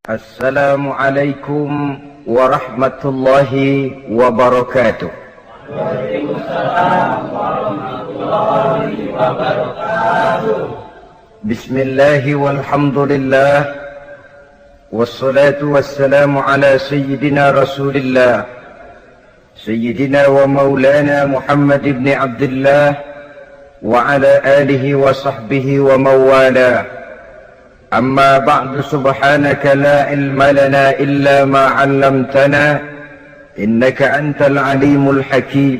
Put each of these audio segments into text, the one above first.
Assalamualaikum warahmatullahi wabarakatuh. Waalaikumsalam warahmatullahi wabarakatuh. Bismillahi walhamdulillah. Wassalatu wassalamu ala sayyidina rasulillah Sayyidina wa maulana Muhammad ibn Abdullah wa ala alihi wa sahbihi wa mawala. أما بعد سبحانك لا علم لنا إلا ما علمتنا إنك أنت العليم الحكيم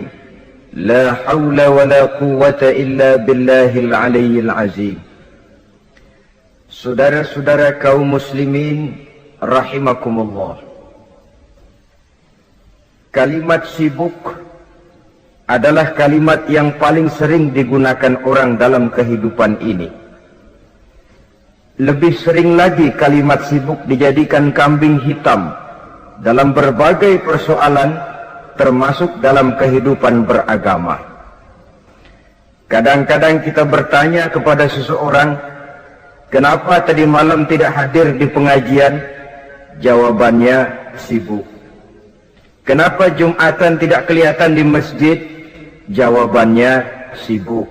لا حول ولا قوة إلا بالله العلي العظيم. Saudara-saudara kaum muslimin rahimakumullah, kalimat sibuk adalah kalimat yang paling sering digunakan orang dalam kehidupan ini. Lebih sering lagi kalimat sibuk dijadikan kambing hitam dalam berbagai persoalan, termasuk dalam kehidupan beragama. Kadang-kadang kita bertanya kepada seseorang, kenapa tadi malam tidak hadir di pengajian? Jawabannya, sibuk. Kenapa Jumatan tidak kelihatan di masjid? Jawabannya, sibuk.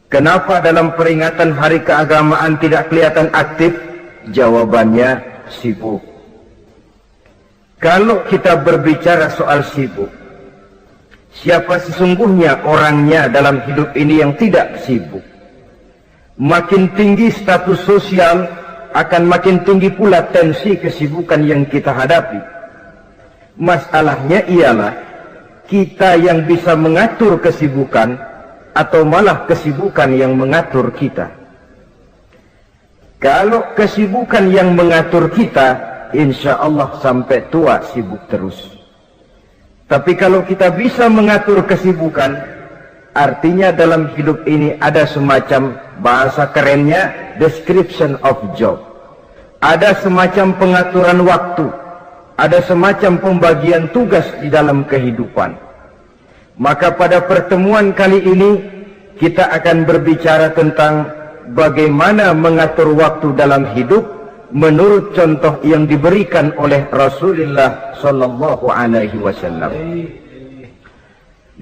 Kenapa dalam peringatan hari keagamaan tidak kelihatan aktif? Jawabannya, sibuk. Kalau kita berbicara soal sibuk, siapa sesungguhnya orangnya dalam hidup ini yang tidak sibuk? Makin tinggi status sosial, akan makin tinggi pula tensi kesibukan yang kita hadapi. Masalahnya ialah kita yang bisa mengatur kesibukan atau malah kesibukan yang mengatur kita. Kalau kesibukan yang mengatur kita, insya Allah sampai tua sibuk terus. Tapi kalau kita bisa mengatur kesibukan, artinya dalam hidup ini ada semacam, bahasa kerennya, description of job. Ada semacam pengaturan waktu, ada semacam pembagian tugas di dalam kehidupan. Maka pada pertemuan kali ini kita akan berbicara tentang bagaimana mengatur waktu dalam hidup menurut contoh yang diberikan oleh Rasulullah sallallahu alaihi wasallam.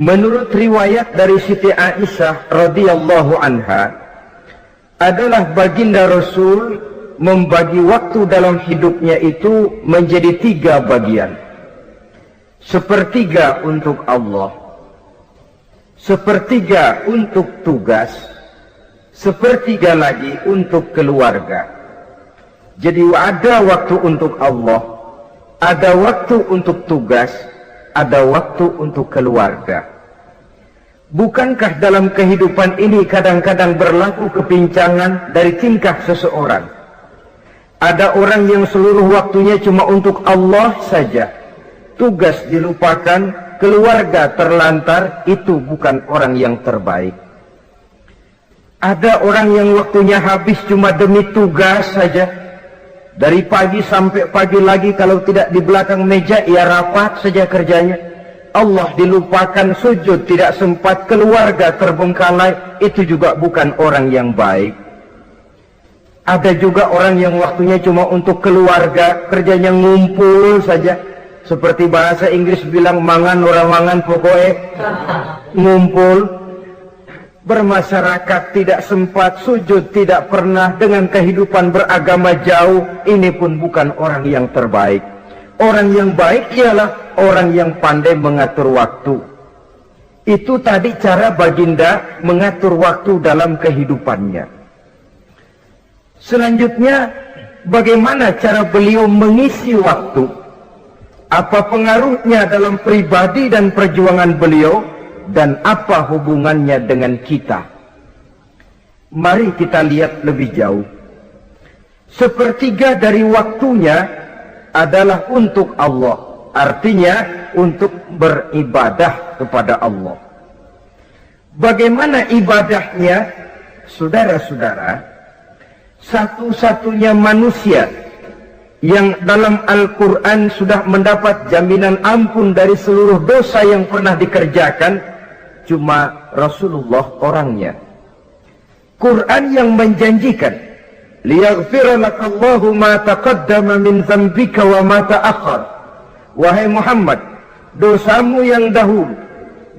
Menurut riwayat dari Siti Aisyah radhiyallahu anha, adalah baginda Rasul membagi waktu dalam hidupnya itu menjadi 3 bagian. Sepertiga untuk Allah, sepertiga untuk tugas, sepertiga lagi untuk keluarga. Jadi ada waktu untuk Allah, ada waktu untuk tugas, ada waktu untuk keluarga. Bukankah dalam kehidupan ini kadang-kadang berlaku kepincangan dari tingkah seseorang? Ada orang yang seluruh waktunya cuma untuk Allah saja, tugas dilupakan, keluarga terlantar. Itu bukan orang yang terbaik. Ada orang yang waktunya habis cuma demi tugas saja, dari pagi sampai pagi lagi, kalau tidak di belakang meja ia rapat saja kerjanya. Allah dilupakan, sujud tidak sempat, keluarga terbengkalai. Itu juga bukan orang yang baik. Ada juga orang yang waktunya cuma untuk keluarga, kerjanya ngumpul saja. Seperti bahasa Inggris bilang, mangan orang mangan pokoknya ngumpul. Bermasyarakat tidak sempat, sujud tidak pernah, dengan kehidupan beragama jauh. Ini pun bukan orang yang terbaik. Orang yang baik ialah orang yang pandai mengatur waktu. Itu tadi cara baginda mengatur waktu dalam kehidupannya. Selanjutnya, bagaimana cara beliau mengisi waktu? Apa pengaruhnya dalam pribadi dan perjuangan beliau, dan apa hubungannya dengan kita? Mari kita lihat lebih jauh. Sepertiga dari waktunya adalah untuk Allah, artinya untuk beribadah kepada Allah. Bagaimana ibadahnya? Saudara-saudara, satu-satunya manusia yang dalam Al-Quran sudah mendapat jaminan ampun dari seluruh dosa yang pernah dikerjakan, cuma Rasulullah orangnya. Quran yang menjanjikan liyaghfira lakallahu ma taqaddama min dzambika wa ma ta'akhkhar. Wahai Muhammad, dosamu yang dahulu,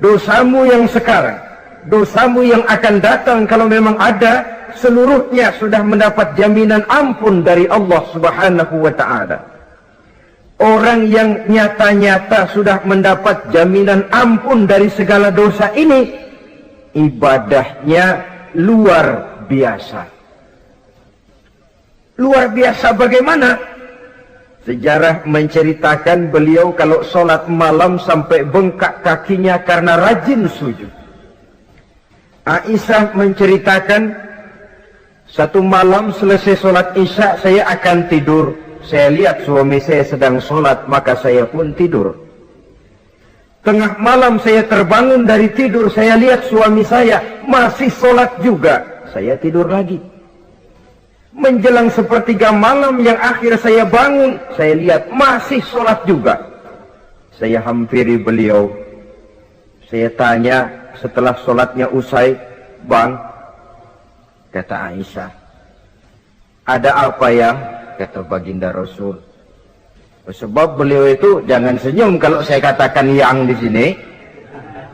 dosamu yang sekarang, dosamu yang akan datang kalau memang ada, seluruhnya sudah mendapat jaminan ampun dari Allah Subhanahu wa ta'ala. Orang yang nyata-nyata sudah mendapat jaminan ampun dari segala dosa ini, ibadahnya luar biasa. Luar biasa bagaimana? Sejarah menceritakan beliau kalau sholat malam sampai bengkak kakinya karena rajin sujud. Aisyah menceritakan, satu malam selesai sholat isya saya akan tidur. Saya lihat suami saya sedang sholat, maka saya pun tidur. Tengah malam saya terbangun dari tidur, saya lihat suami saya masih sholat juga. Saya tidur lagi. Menjelang sepertiga malam yang akhir saya bangun, saya lihat masih sholat juga. Saya hampiri beliau. Saya tanya setelah sholatnya usai, "Bang," kata Aisyah, "ada apa ya?" Kata baginda Rasul. Sebab beliau itu, jangan senyum kalau saya katakan yang di sini.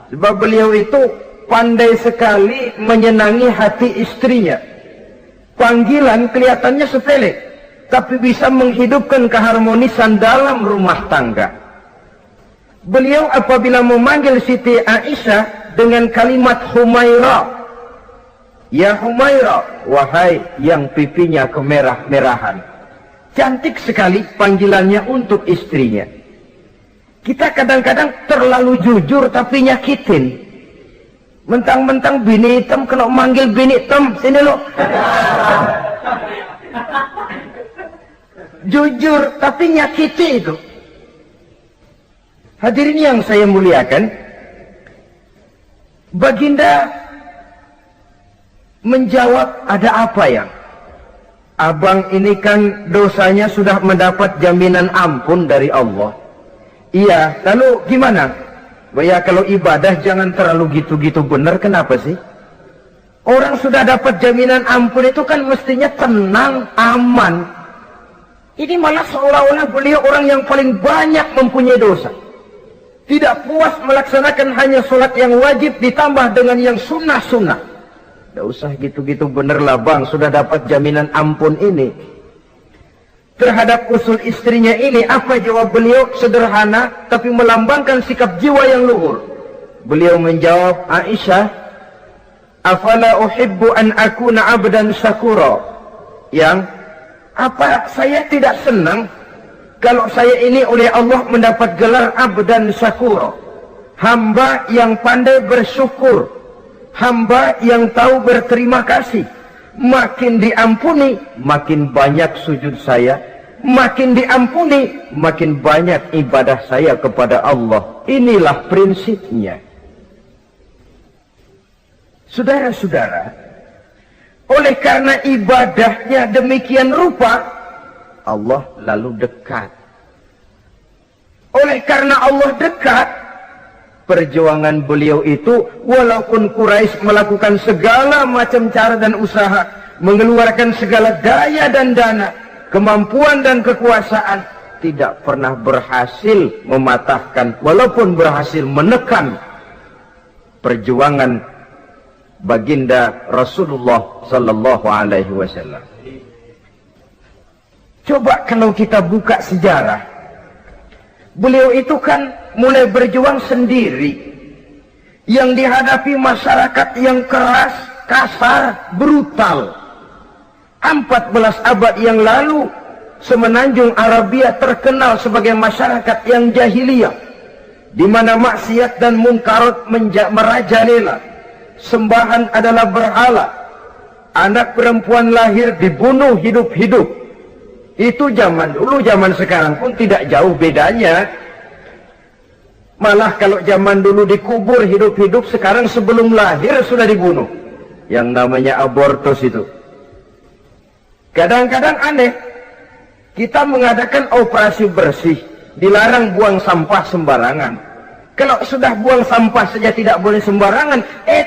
Sebab beliau itu pandai sekali menyenangi hati istrinya. Panggilan kelihatannya sepele, tapi bisa menghidupkan keharmonisan dalam rumah tangga. Beliau apabila memanggil Siti Aisyah dengan kalimat Humaira, "Ya Humaira," wahai yang pipinya kemerah-merahan. Cantik sekali panggilannya untuk istrinya. Kita kadang-kadang terlalu jujur tapi nyakitin. Mentang-mentang bini hitam, kalau manggil bini hitam, sini lo. Jujur tapi nyakiti itu. Hadirin yang saya muliakan, baginda menjawab, "Ada apa ya? Abang ini kan dosanya sudah mendapat jaminan ampun dari Allah." "Iya, lalu gimana?" "Ya kalau ibadah jangan terlalu gitu-gitu benar." "Kenapa sih?" Orang sudah dapat jaminan ampun itu kan mestinya tenang, aman. Ini malah seolah-olah beliau orang yang paling banyak mempunyai dosa. Tidak puas melaksanakan hanya sholat yang wajib ditambah dengan yang sunnah-sunnah. "Tidak usah gitu-gitu bener lah bang, sudah dapat jaminan ampun ini." Terhadap usul istrinya ini, apa jawab beliau? Sederhana, tapi melambangkan sikap jiwa yang luhur. Beliau menjawab, "Aisyah, afala uhibbu an akuna abdan syakura." Yang, apa saya tidak senang kalau saya ini oleh Allah mendapat gelar abdan syakura, hamba yang pandai bersyukur, hamba yang tahu berterima kasih. Makin diampuni, makin banyak sujud saya. Makin diampuni, makin banyak ibadah saya kepada Allah. Inilah prinsipnya. Saudara-saudara, oleh karena ibadahnya demikian rupa, Allah lalu dekat. Oleh karena Allah dekat, perjuangan beliau itu, walaupun Quraisy melakukan segala macam cara dan usaha, mengeluarkan segala daya dan dana, kemampuan dan kekuasaan, tidak pernah berhasil mematahkan, walaupun berhasil menekan perjuangan baginda Rasulullah sallallahu alaihi wasallam. Coba kalau kita buka sejarah, beliau itu kan mulai berjuang sendiri, yang dihadapi masyarakat yang keras, kasar, brutal. 14 abad yang lalu, semenanjung Arabia terkenal sebagai masyarakat yang jahiliyah, di mana maksiat dan munkarat merajalela. Sembahan adalah berhala. Anak perempuan lahir dibunuh hidup-hidup. Itu zaman dulu, zaman sekarang pun tidak jauh bedanya. Malah kalau zaman dulu dikubur hidup-hidup, sekarang sebelum lahir sudah dibunuh. Yang namanya abortus itu. Kadang-kadang aneh, kita mengadakan operasi bersih, dilarang buang sampah sembarangan. Kalau sudah buang sampah saja tidak boleh sembarangan,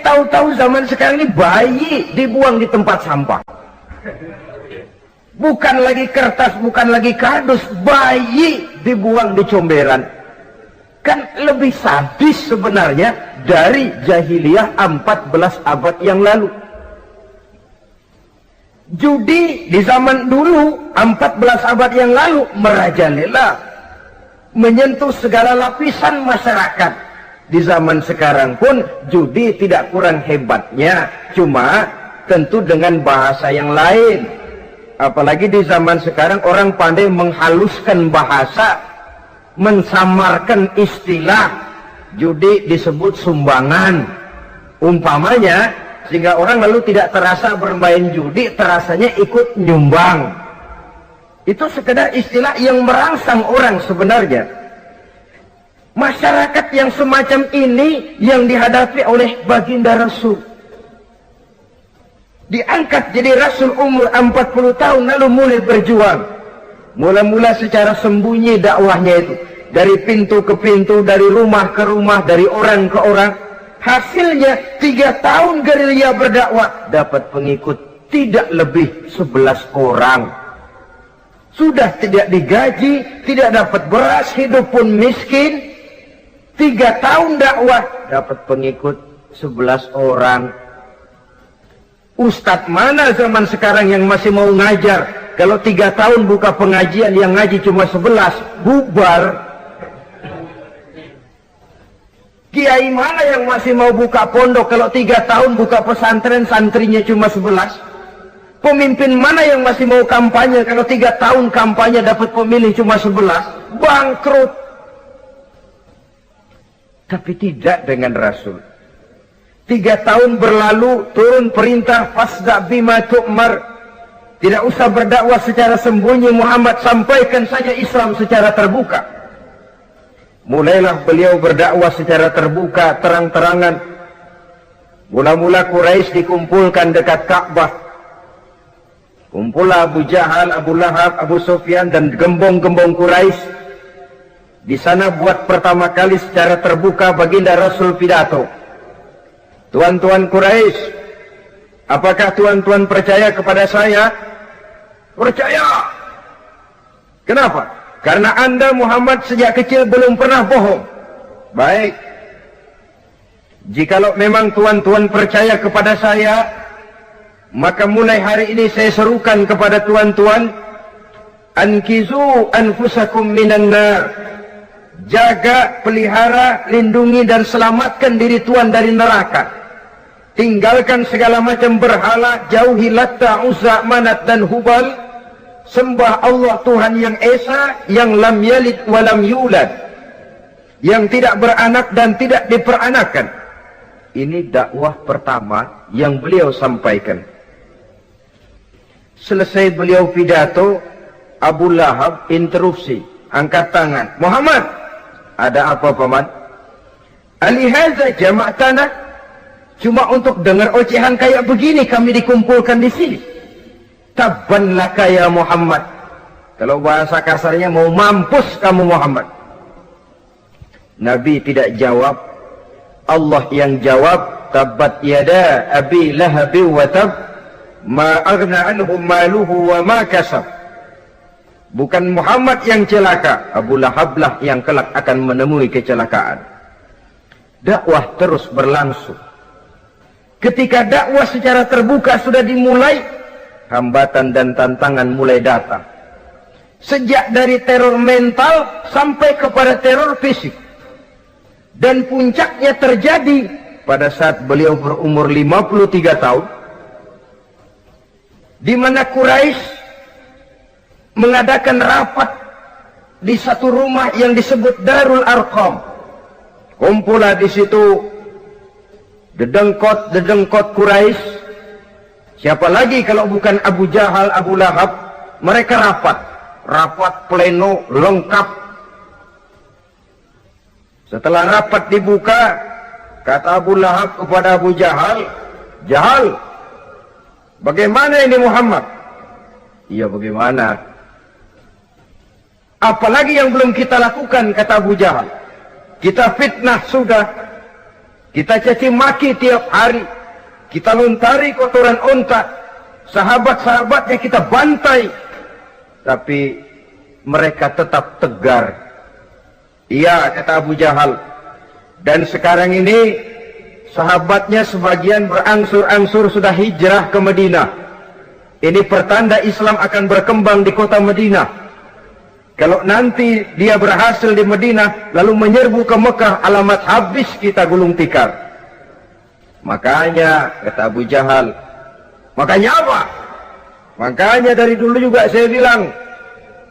tahu-tahu zaman sekarang ini bayi dibuang di tempat sampah. Bukan lagi kertas, bukan lagi kardus, bayi dibuang di comberan. Kan lebih sadis sebenarnya dari jahiliyah 14 abad yang lalu. Judi di zaman dulu 14 abad yang lalu merajalela, menyentuh segala lapisan masyarakat. Di zaman sekarang pun judi tidak kurang hebatnya, cuma tentu dengan bahasa yang lain. Apalagi di zaman sekarang orang pandai menghaluskan bahasa, mensamarkan istilah. Judi disebut sumbangan umpamanya, sehingga orang lalu tidak terasa bermain judi, terasanya ikut nyumbang. Itu sekedar istilah yang merangsang orang sebenarnya. Masyarakat yang semacam ini yang dihadapi oleh baginda Rasul. Diangkat jadi Rasul umur 40 tahun lalu mulai berjuang. Mula-mula secara sembunyi dakwahnya itu. Dari pintu ke pintu, dari rumah ke rumah, dari orang ke orang. Hasilnya 3 tahun gerilya berdakwah, dapat pengikut tidak lebih 11 orang. Sudah tidak digaji, tidak dapat beras, hidup pun miskin. 3 tahun dakwah, dapat pengikut 11 orang. Ustadz mana zaman sekarang yang masih mau ngajar? Kalau 3 tahun buka pengajian, yang ngaji cuma 11, bubar. Kiai mana yang masih mau buka pondok? Kalau 3 tahun buka pesantren, santrinya cuma 11. Pemimpin mana yang masih mau kampanye? Kalau 3 tahun kampanye dapat pemilih cuma 11, bangkrut. Tapi tidak dengan Rasul. 3 tahun berlalu, turun perintah fasda bima tu'mar. Tidak usah berdakwah secara sembunyi, Muhammad, sampaikan saja Islam secara terbuka. Mulailah beliau berdakwah secara terbuka, terang-terangan. Mula-mula Quraisy dikumpulkan dekat Ka'bah. Kumpullah Abu Jahal, Abu Lahab, Abu Sufyan dan gembong-gembong Quraisy. Di sana buat pertama kali secara terbuka baginda Rasul pidato. Tuan-tuan Quraisy, apakah tuan-tuan percaya kepada saya? Percaya. Kenapa? Karena Anda Muhammad sejak kecil belum pernah bohong. Baik. Jikalau memang tuan-tuan percaya kepada saya, maka mulai hari ini saya serukan kepada tuan-tuan, ankizu anfusakum minan nar. Jaga, pelihara, lindungi dan selamatkan diri tuan dari neraka. Tinggalkan segala macam berhala, jauhi Latta, Uzza, Manat dan Hubal. Sembah Allah Tuhan yang Esa, yang lam yalid walam yulad, yang tidak beranak dan tidak diperanakan. Ini dakwah pertama yang beliau sampaikan. Selesai beliau pidato, Abu Lahab interupsi, angkat tangan. Muhammad, ada apa paman? Alihaza jama'tana, cuma untuk dengar ocehan kayak begini kami dikumpulkan di sini. Tabban laka ya Muhammad. Kalau bahasa kasarnya, mau mampus kamu Muhammad. Nabi tidak jawab, Allah yang jawab. Tabbat yada abi lahabi wa tab, ma aghna anhum maluhu wa ma kasab. Bukan Muhammad yang celaka, Abu Lahab lah yang kelak akan menemui kecelakaan. Dakwah terus berlangsung. Ketika dakwah secara terbuka sudah dimulai, hambatan dan tantangan mulai datang. Sejak dari teror mental sampai kepada teror fisik. Dan puncaknya terjadi pada saat beliau berumur 53 tahun. Di mana Quraisy mengadakan rapat di satu rumah yang disebut Darul Arqam. Kumpullah di situ dedengkot Quraisy. Siapa lagi kalau bukan Abu Jahal, Abu Lahab? Mereka rapat pleno lengkap. Setelah rapat dibuka, kata Abu Lahab kepada Abu Jahal, Jahal, bagaimana ini Muhammad? Iya, bagaimana? Apalagi yang belum kita lakukan, kata Abu Jahal. Kita fitnah sudah, kita caci maki tiap hari, kita lontari kotoran unta, sahabat-sahabatnya kita bantai, Tapi mereka tetap tegar. Iya, kata Abu Jahal. Dan sekarang ini sahabatnya sebagian berangsur-angsur sudah hijrah ke Madinah. Ini pertanda Islam akan berkembang di kota Madinah. Kalau nanti dia berhasil di Madinah lalu menyerbu ke Mekah, alamat habis kita gulung tikar. Makanya kata Abu Jahal, makanya apa? Makanya dari dulu juga saya bilang,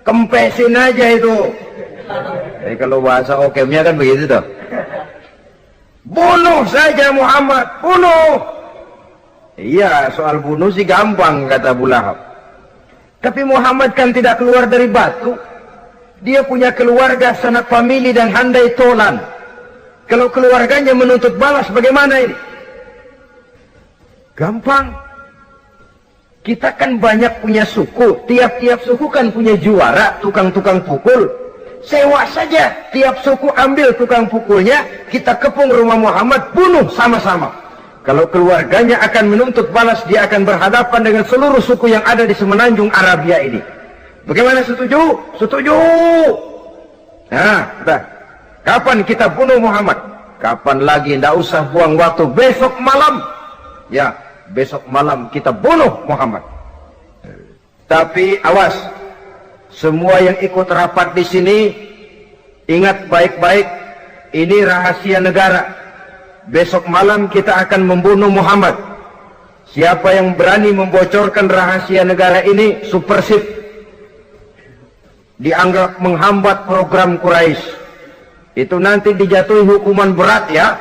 kempesin aja itu. Jadi kalau bahasa okemnya kan begitu tuh. Bunuh saja Muhammad, bunuh. Iya, soal bunuh sih gampang kata Abu Lahab. Tapi Muhammad kan tidak keluar dari batu. Dia punya keluarga, sanak famili dan handai tolan. Kalau keluarganya menuntut balas bagaimana ini? Gampang. Kita kan banyak punya suku. Tiap-tiap suku kan punya juara, tukang-tukang pukul. Sewa saja. Tiap suku ambil tukang pukulnya. Kita kepung rumah Muhammad, bunuh sama-sama. Kalau keluarganya akan menuntut balas, dia akan berhadapan dengan seluruh suku yang ada di semenanjung Arabia ini. Bagaimana, setuju? Setuju. Nah, udah. Kapan kita bunuh Muhammad? Kapan lagi? Tidak usah buang waktu. Besok malam. Ya, besok malam kita bunuh Muhammad. Tapi awas. Semua yang ikut rapat di sini, ingat baik-baik. Ini rahasia negara. Besok malam kita akan membunuh Muhammad. Siapa yang berani membocorkan rahasia negara ini, supersip. Dianggap menghambat program Quraisy. Itu nanti dijatuhi hukuman berat ya.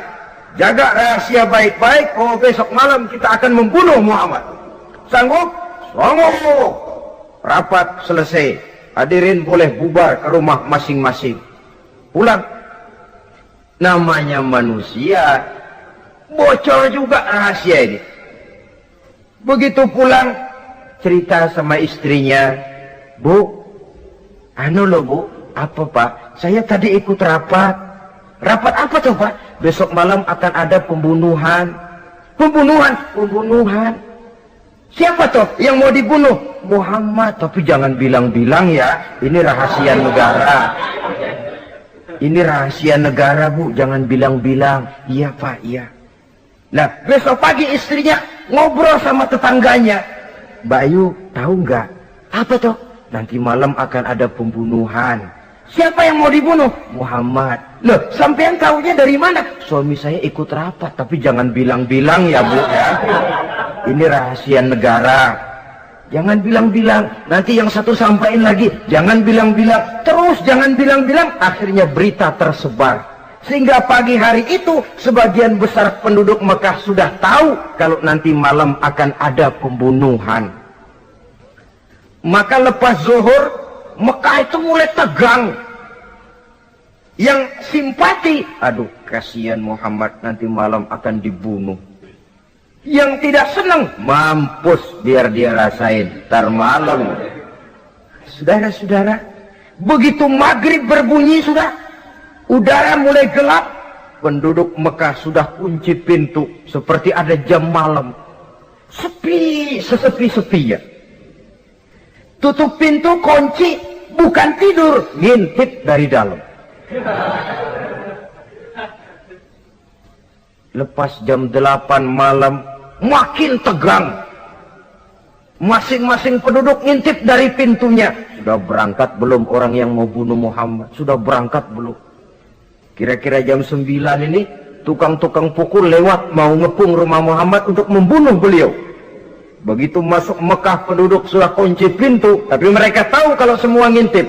Jaga rahasia baik-baik. Oh, besok malam kita akan membunuh Muhammad. Sanggup? Sanggup. Rapat selesai. Hadirin boleh bubar ke rumah masing-masing. Pulang. Namanya manusia. Bocor juga rahasia ini. Begitu pulang, cerita sama istrinya. Bu, anu loh Bu, apa Pak? Saya tadi ikut rapat. Rapat apa tuh Pak? Besok malam akan ada pembunuhan. Pembunuhan? Pembunuhan. Siapa tuh yang mau dibunuh? Muhammad. Tapi jangan bilang-bilang ya. Ini rahasia negara. Ini rahasia negara Bu. Jangan bilang-bilang. Iya Pak, iya. Nah, besok pagi istrinya ngobrol sama tetangganya. Mbak Ayu, tahu nggak? Apa tuh? Nanti malam akan ada pembunuhan. Siapa yang mau dibunuh? Muhammad. Loh, sampean tahunya dari mana? Suami saya ikut rapat, tapi jangan bilang-bilang ya Bu ya. Ini rahasia negara. Jangan bilang-bilang. Nanti yang satu sampaikan lagi. Jangan bilang-bilang. Terus jangan bilang-bilang. Akhirnya berita tersebar. Sehingga pagi hari itu sebagian besar penduduk Mekah sudah tahu kalau nanti malam akan ada pembunuhan. Maka lepas zuhur, Mekah itu mulai tegang. Yang simpati, aduh kasihan Muhammad nanti malam akan dibunuh. Yang tidak senang, mampus biar dia rasain ntar malam. Saudara-saudara, begitu maghrib berbunyi sudah, udara mulai gelap. Penduduk Mekah sudah kunci pintu seperti ada jam malam. Sepi, sesepi-sepinya. Tutup pintu, kunci, bukan tidur, ngintip dari dalam. Lepas jam 8 malam, makin tegang. Masing-masing penduduk ngintip dari pintunya. Sudah berangkat belum orang yang mau bunuh Muhammad? Sudah berangkat belum? Kira-kira jam 9 ini, tukang-tukang pukul lewat mau ngepung rumah Muhammad untuk membunuh beliau. Begitu masuk Mekah, penduduk sudah kunci pintu, tapi mereka tahu kalau semua ngintip.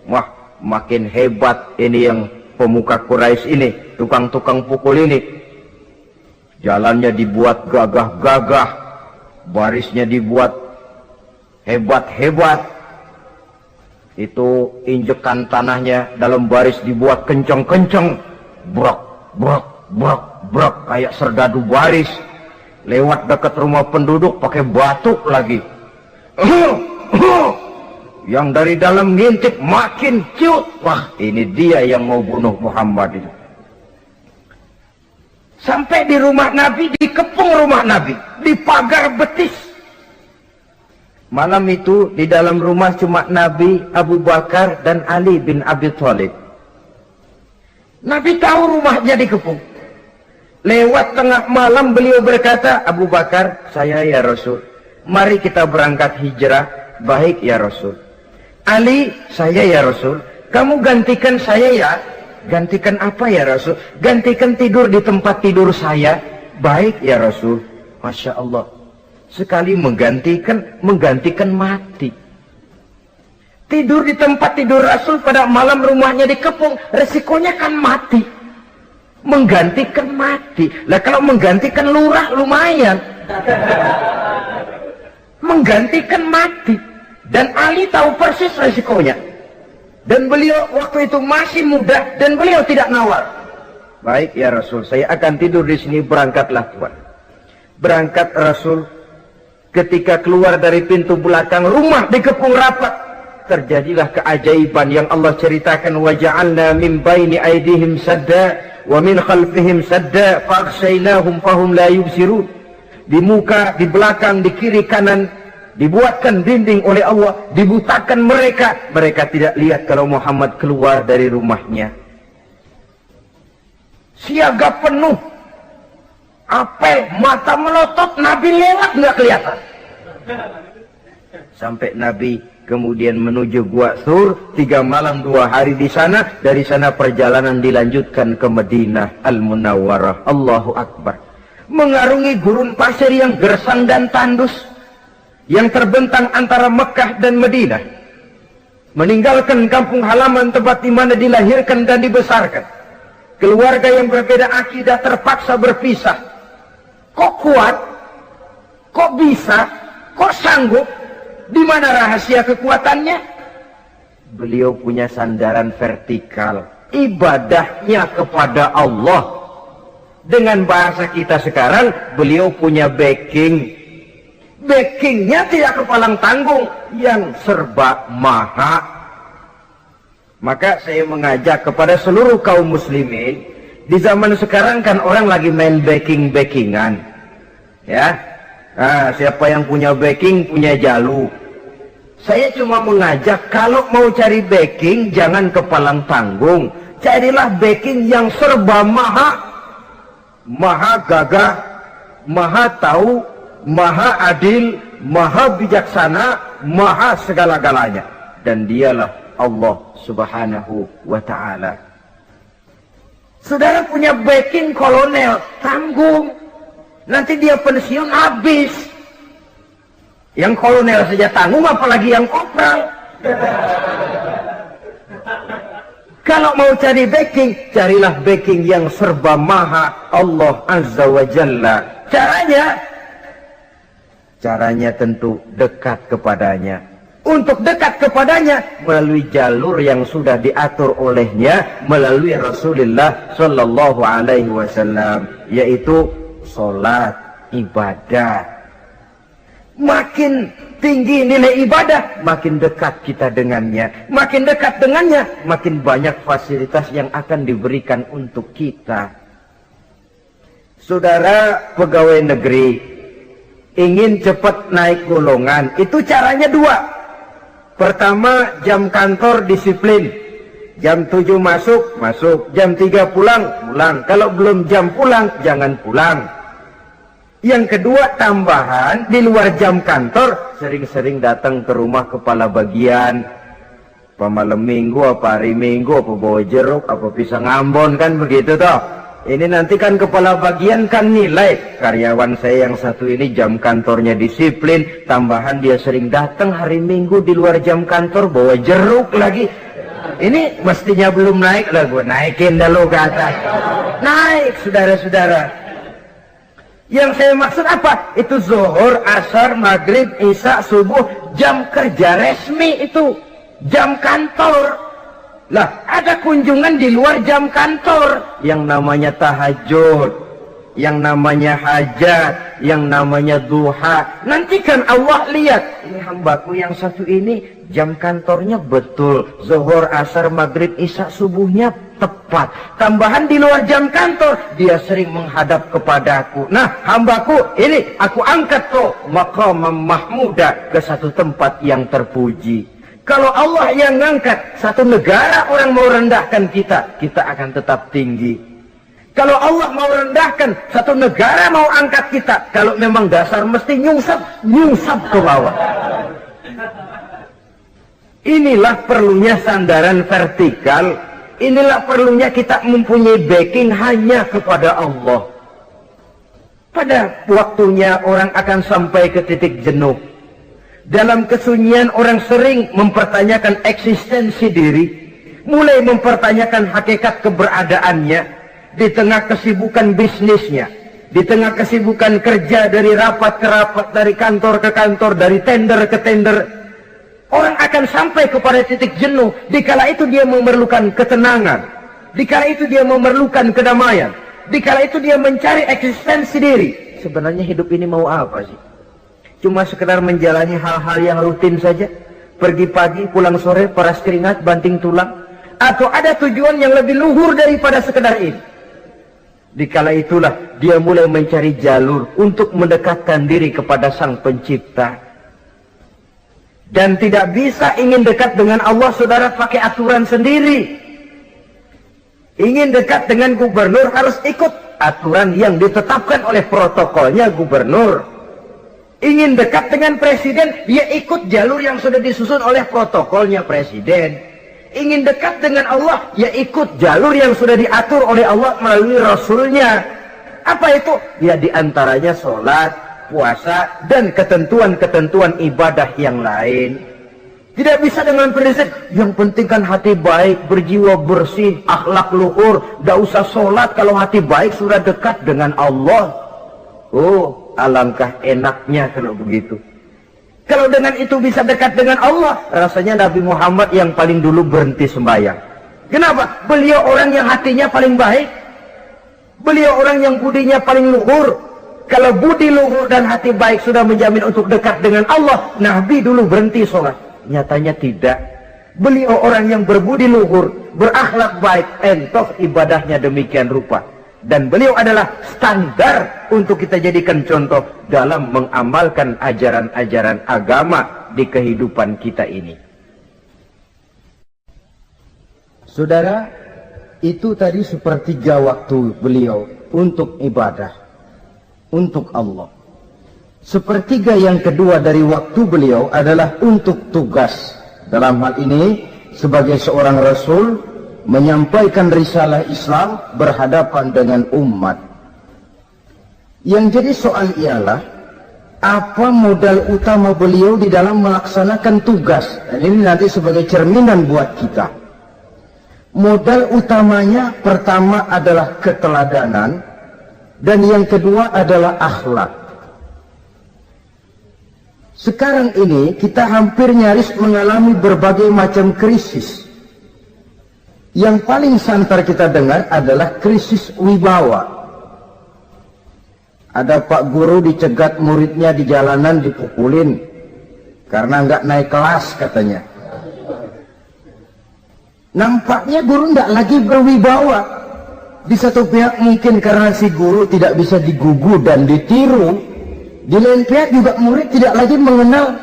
Wah, makin hebat ini yang pemuka Quraisy ini, tukang-tukang pukul ini. Jalannya dibuat gagah-gagah, barisnya dibuat hebat-hebat. Itu injekan tanahnya dalam baris dibuat kenceng-kenceng, brok, brok, brok, brok, kayak serdadu baris. Lewat dekat rumah penduduk pakai batuk lagi. Yang dari dalam ngintip makin ciut. Wah, ini dia yang mau bunuh Muhammad itu. Sampai di rumah Nabi, dikepung rumah Nabi, di pagar betis. Malam itu di dalam rumah cuma Nabi, Abu Bakar, dan Ali bin Abi Thalib. Nabi tahu rumahnya dikepung. Lewat tengah malam beliau berkata, Abu Bakar, saya ya Rasul. Mari kita berangkat hijrah. Baik ya Rasul. Ali, saya ya Rasul. Kamu gantikan saya ya. Gantikan apa ya Rasul? Gantikan tidur di tempat tidur saya. Baik ya Rasul. Masya Allah. Sekali menggantikan mati. Tidur di tempat tidur Rasul pada malam rumahnya dikepung. Resikonya kan mati. Menggantikan mati. Lah kalau menggantikan lurah lumayan. Menggantikan mati. Dan Ali tahu persis resikonya. Dan beliau waktu itu masih muda dan beliau tidak nawar. Baik ya Rasul, saya akan tidur di sini, berangkatlah Tuhan. Berangkat Rasul. Ketika keluar dari pintu belakang rumah dikepung rapat, terjadilah keajaiban yang Allah ceritakan. Wa ja'alna min baini aydihim sadda wa min khalfihim sadda faghshaynahum fahum la yubsirun. Di muka, di belakang, di kiri kanan dibuatkan dinding oleh Allah, dibutakan mereka. Mereka tidak lihat kalau Muhammad keluar dari rumahnya. Siaga penuh, apel, mata melotot, Nabi lewat nggak kelihatan. Sampai Nabi kemudian menuju Gua Thur, 3 malam 2 hari di sana. Dari sana perjalanan dilanjutkan ke Madinah Al-Munawwarah. Allahu Akbar. Mengarungi gurun pasir yang gersang dan tandus, yang terbentang antara Mekah dan Madinah. Meninggalkan kampung halaman tempat di mana dilahirkan dan dibesarkan. Keluarga yang berbeda akidah terpaksa berpisah. Kok kuat? Kok bisa? Kok sanggup? Di mana rahasia kekuatannya? Beliau punya sandaran vertikal. Ibadahnya kepada Allah. Dengan bahasa kita sekarang, beliau punya backing. Backingnya tidak kepalang tanggung, yang serba maha. Maka saya mengajak kepada seluruh kaum muslimin, di zaman sekarang kan orang lagi main backingan, ya. Nah, siapa yang punya backing punya jalu. Saya cuma mengajak, kalau mau cari backing jangan kepalang tanggung, carilah backing yang serba maha, maha gagah, maha tahu, maha adil, maha bijaksana, maha segala-galanya. Dan dialah Allah subhanahu wa ta'ala. Saudara punya backing kolonel, tanggung. Nanti dia pensiun habis. Yang kolonel saja tanggung, apalagi yang kopral. Kalau mau cari backing, carilah backing yang serba maha, Allah azza wa jalla. Caranya tentu dekat kepadanya. Untuk dekat kepadanya melalui jalur yang sudah diatur olehnya, melalui Rasulullah Sallallahu Alaihi Wasallam, yaitu sholat, ibadah. Makin tinggi nilai ibadah, makin dekat kita dengannya. Makin dekat dengannya, makin banyak fasilitas yang akan diberikan untuk kita. Saudara pegawai negeri ingin cepat naik golongan, itu caranya 2. Pertama, jam kantor disiplin. Jam 7 masuk. Jam 3 pulang. Kalau belum jam pulang, jangan pulang. Yang kedua, tambahan, di luar jam kantor, sering-sering datang ke rumah kepala bagian. Apa malam minggu, apa hari minggu, apa bawa jeruk, apa pisang Ambon, kan begitu toh. Ini nanti kan kepala bagian kan nilai. Karyawan saya yang satu ini jam kantornya disiplin, tambahan dia sering datang hari Minggu di luar jam kantor bawa jeruk lagi. Ini mestinya belum naik lah, gue naikin dulu ke atas. Naik, saudara-saudara. Yang saya maksud apa? Itu zuhur, asar, maghrib, isya, subuh, jam kerja resmi itu. Jam kantor. Lah, ada kunjungan di luar jam kantor yang namanya tahajud. yang namanya hajat, yang namanya duha. Nanti kan Allah lihat, ini hambaku yang satu ini jam kantornya betul, zuhur, asar, maghrib, isya, subuhnya tepat. Tambahan di luar jam kantor, dia sering menghadap kepadaku. Nah, hambaku ini aku angkat tuh maqam mahmuda ke satu tempat yang terpuji. Kalau Allah yang ngangkat, satu negara orang mau rendahkan kita, kita akan tetap tinggi. Kalau Allah mau rendahkan, satu negara mau angkat kita, kalau memang dasar mesti nyungsap ke bawah. Inilah perlunya sandaran vertikal, inilah perlunya kita mempunyai backing hanya kepada Allah. Pada waktunya orang akan sampai ke titik jenuh. Dalam kesunyian orang sering mempertanyakan eksistensi diri, mulai mempertanyakan hakikat keberadaannya, di tengah kesibukan bisnisnya, di tengah kesibukan kerja dari rapat ke rapat, dari kantor ke kantor, dari tender ke tender. Orang akan sampai kepada titik jenuh, dikala itu dia memerlukan ketenangan, dikala itu dia memerlukan kedamaian, dikala itu dia mencari eksistensi diri. Sebenarnya hidup ini mau apa sih? Cuma sekedar menjalani hal-hal yang rutin saja, pergi pagi, pulang sore, paras keringat, banting tulang, atau ada tujuan yang lebih luhur daripada sekedar ini? Dikala itulah dia mulai mencari jalur untuk mendekatkan diri kepada Sang Pencipta. Dan tidak bisa ingin dekat dengan Allah, saudara, pakai aturan sendiri. Ingin dekat dengan gubernur harus ikut aturan yang ditetapkan oleh protokolnya gubernur. Ingin dekat dengan presiden, dia ikut jalur yang sudah disusun oleh protokolnya presiden. Ingin dekat dengan Allah, ya ikut jalur yang sudah diatur oleh Allah melalui Rasulnya. Apa itu? Ya diantaranya sholat, puasa, dan ketentuan-ketentuan ibadah yang lain. Tidak bisa dengan prinsip, yang penting kan hati baik, berjiwa bersih, akhlak luhur, tidak usah sholat kalau hati baik sudah dekat dengan Allah. Oh, alangkah enaknya kalau begitu. Kalau dengan itu bisa dekat dengan Allah, rasanya Nabi Muhammad yang paling dulu berhenti sembahyang. Kenapa? Beliau orang yang hatinya paling baik. Beliau orang yang budinya paling luhur. Kalau budi luhur dan hati baik sudah menjamin untuk dekat dengan Allah, Nabi dulu berhenti sholat. Nyatanya tidak. Beliau orang yang berbudi luhur, berakhlak baik, entoh ibadahnya demikian rupa. Dan beliau adalah standar untuk kita jadikan contoh dalam mengamalkan ajaran-ajaran agama di kehidupan kita ini. Saudara, itu tadi sepertiga waktu beliau untuk ibadah, untuk Allah. Sepertiga yang kedua dari waktu beliau adalah untuk tugas. Dalam hal ini, sebagai seorang Rasul, menyampaikan risalah Islam berhadapan dengan umat. Yang jadi soal ialah, apa modal utama beliau di dalam melaksanakan tugas? Dan ini nanti sebagai cerminan buat kita. Modal utamanya pertama adalah keteladanan, dan yang kedua adalah akhlak. Sekarang ini kita hampir nyaris mengalami berbagai macam krisis. Yang paling santer kita dengar adalah krisis wibawa. Ada pak guru dicegat muridnya di jalanan, dipukulin karena nggak naik kelas katanya. Nampaknya guru nggak lagi berwibawa. Di satu pihak mungkin karena si guru tidak bisa digugu dan ditiru. Di lain pihak juga murid tidak lagi mengenal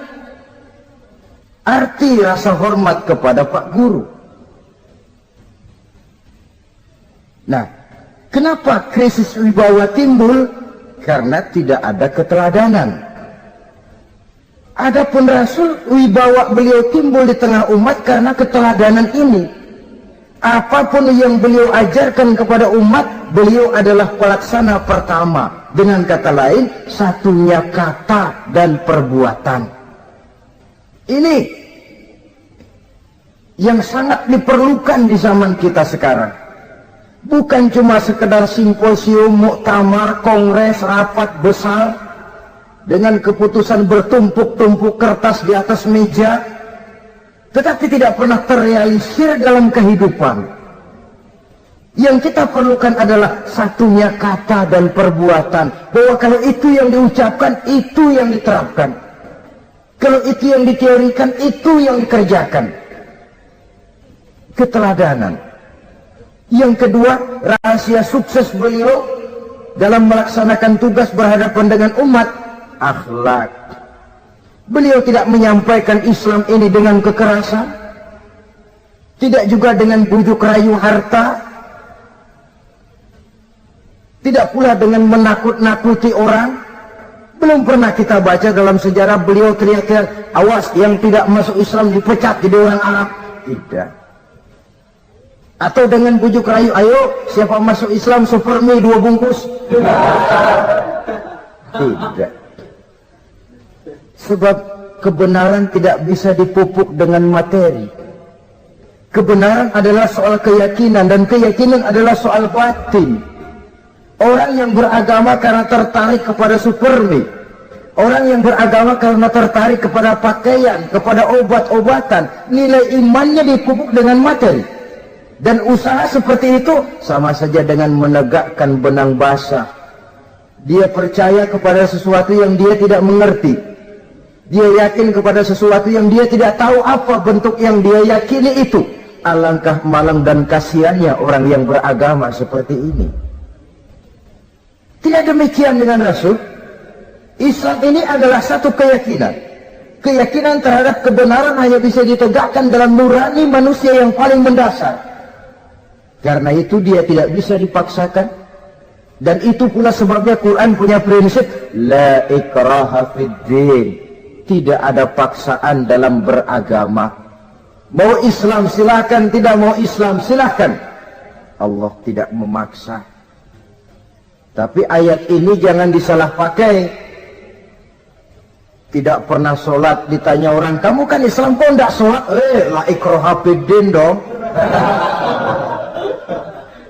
arti rasa hormat kepada pak guru. Nah, kenapa krisis wibawa timbul? Karena tidak ada keteladanan. Adapun Rasul, wibawa beliau timbul di tengah umat karena keteladanan ini. Apapun yang beliau ajarkan kepada umat, beliau adalah pelaksana pertama. Dengan kata lain, satunya kata dan perbuatan. Ini yang sangat diperlukan di zaman kita sekarang. Bukan cuma sekedar simposium, muktamar, kongres, rapat besar dengan keputusan bertumpuk-tumpuk kertas di atas meja, tetapi tidak pernah terrealisir dalam kehidupan. Yang kita perlukan adalah satunya kata dan perbuatan. Bahwa kalau itu yang diucapkan, itu yang diterapkan. Kalau itu yang diteorikan, itu yang dikerjakan. Keteladanan. Yang kedua, rahasia sukses beliau dalam melaksanakan tugas berhadapan dengan umat, akhlak. Beliau tidak menyampaikan Islam ini dengan kekerasan, tidak juga dengan bujuk rayu harta, tidak pula dengan menakut-nakuti orang. Belum pernah kita baca dalam sejarah beliau teriak-teriak, awas yang tidak masuk Islam dipecat jadi orang Arab. Tidak. Atau dengan bujuk rayu, ayo siapa masuk Islam super mie 2 bungkus. Tidak. Sebab kebenaran tidak bisa dipupuk dengan materi. Kebenaran adalah soal keyakinan, dan keyakinan adalah soal batin. Orang yang beragama karena tertarik kepada supermi, orang yang beragama karena tertarik kepada pakaian, kepada obat-obatan, nilai imannya dipupuk dengan materi. Dan usaha seperti itu sama saja dengan menegakkan benang basah. Dia percaya kepada sesuatu yang dia tidak mengerti. Dia yakin kepada sesuatu yang dia tidak tahu apa bentuk yang dia yakini itu. Alangkah malang dan kasihannya orang yang beragama seperti ini. Tidak demikian dengan Rasul. Islam ini adalah satu keyakinan. Keyakinan terhadap kebenaran hanya bisa ditegakkan dalam nurani manusia yang paling mendasar. Karena itu dia tidak bisa dipaksakan. Dan itu pula sebabnya Quran punya prinsip la ikraha fid din. Tidak ada paksaan dalam beragama. Mau Islam silakan, tidak mau Islam silakan. Allah tidak memaksa. Tapi ayat ini jangan disalah pakai. Tidak pernah sholat, ditanya orang, kamu kan Islam kok enggak sholat? La ikraha fid din dong.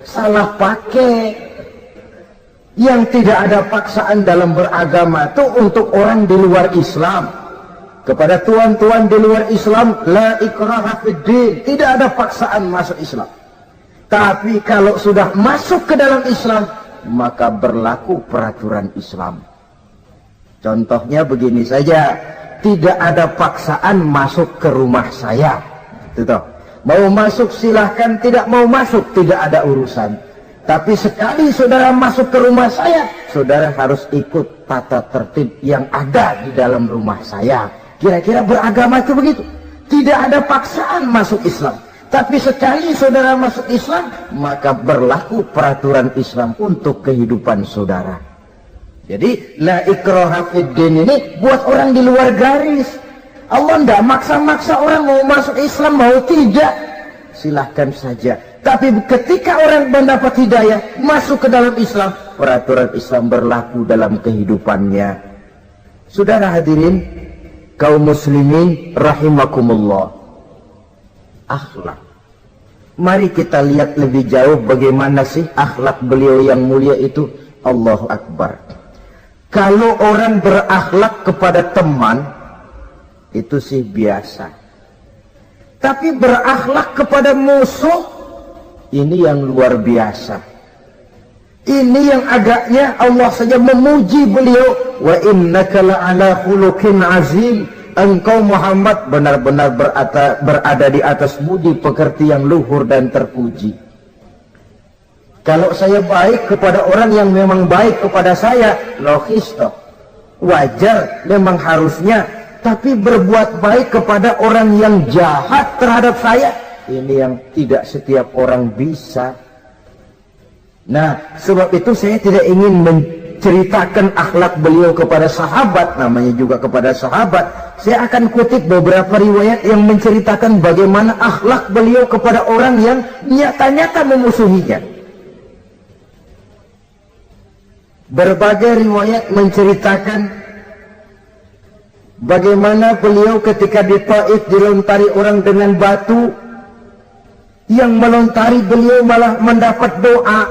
Salah pakai. Yang tidak ada paksaan dalam beragama itu untuk orang di luar Islam. Kepada tuan-tuan di luar Islam, la ikraha fid din, tidak ada paksaan masuk Islam. Tapi kalau sudah masuk ke dalam Islam, maka berlaku peraturan Islam. Contohnya begini saja, tidak ada paksaan masuk ke rumah saya. Itu toh. Mau masuk silahkan, tidak mau masuk tidak ada urusan. Tapi sekali saudara masuk ke rumah saya, saudara harus ikut tata tertib yang ada di dalam rumah saya. Kira-kira beragama itu begitu. Tidak ada paksaan masuk Islam. Tapi sekali saudara masuk Islam, maka berlaku peraturan Islam untuk kehidupan saudara. Jadi, la ikraha fid din ini buat orang di luar garis. Allah tidak maksa-maksa orang mau masuk Islam, mau tidak. Silahkan saja. Tapi ketika orang mendapat hidayah, masuk ke dalam Islam, peraturan Islam berlaku dalam kehidupannya. Saudara hadirin, kaum muslimin rahimakumullah. Akhlak. Mari kita lihat lebih jauh bagaimana sih akhlak beliau yang mulia itu. Allahu Akbar. Kalau orang berakhlak kepada teman, itu sih biasa. Tapi berakhlak kepada musuh, ini yang luar biasa. Ini yang agaknya Allah saja memuji beliau. Wa innaka la'ala khuluqin azim. Engkau Muhammad benar-benar berada di atas budi pekerti yang luhur dan terpuji. Kalau saya baik kepada orang yang memang baik kepada saya, logis toh, wajar, memang harusnya. Tapi berbuat baik kepada orang yang jahat terhadap saya, ini yang tidak setiap orang bisa. Nah, sebab itu saya tidak ingin menceritakan akhlak beliau kepada sahabat, namanya juga kepada sahabat. Saya akan kutip beberapa riwayat yang menceritakan bagaimana akhlak beliau kepada orang yang nyata-nyata memusuhinya. Berbagai riwayat menceritakan bagaimana beliau ketika di Taif dilontari orang dengan batu, yang melontari beliau malah mendapat doa,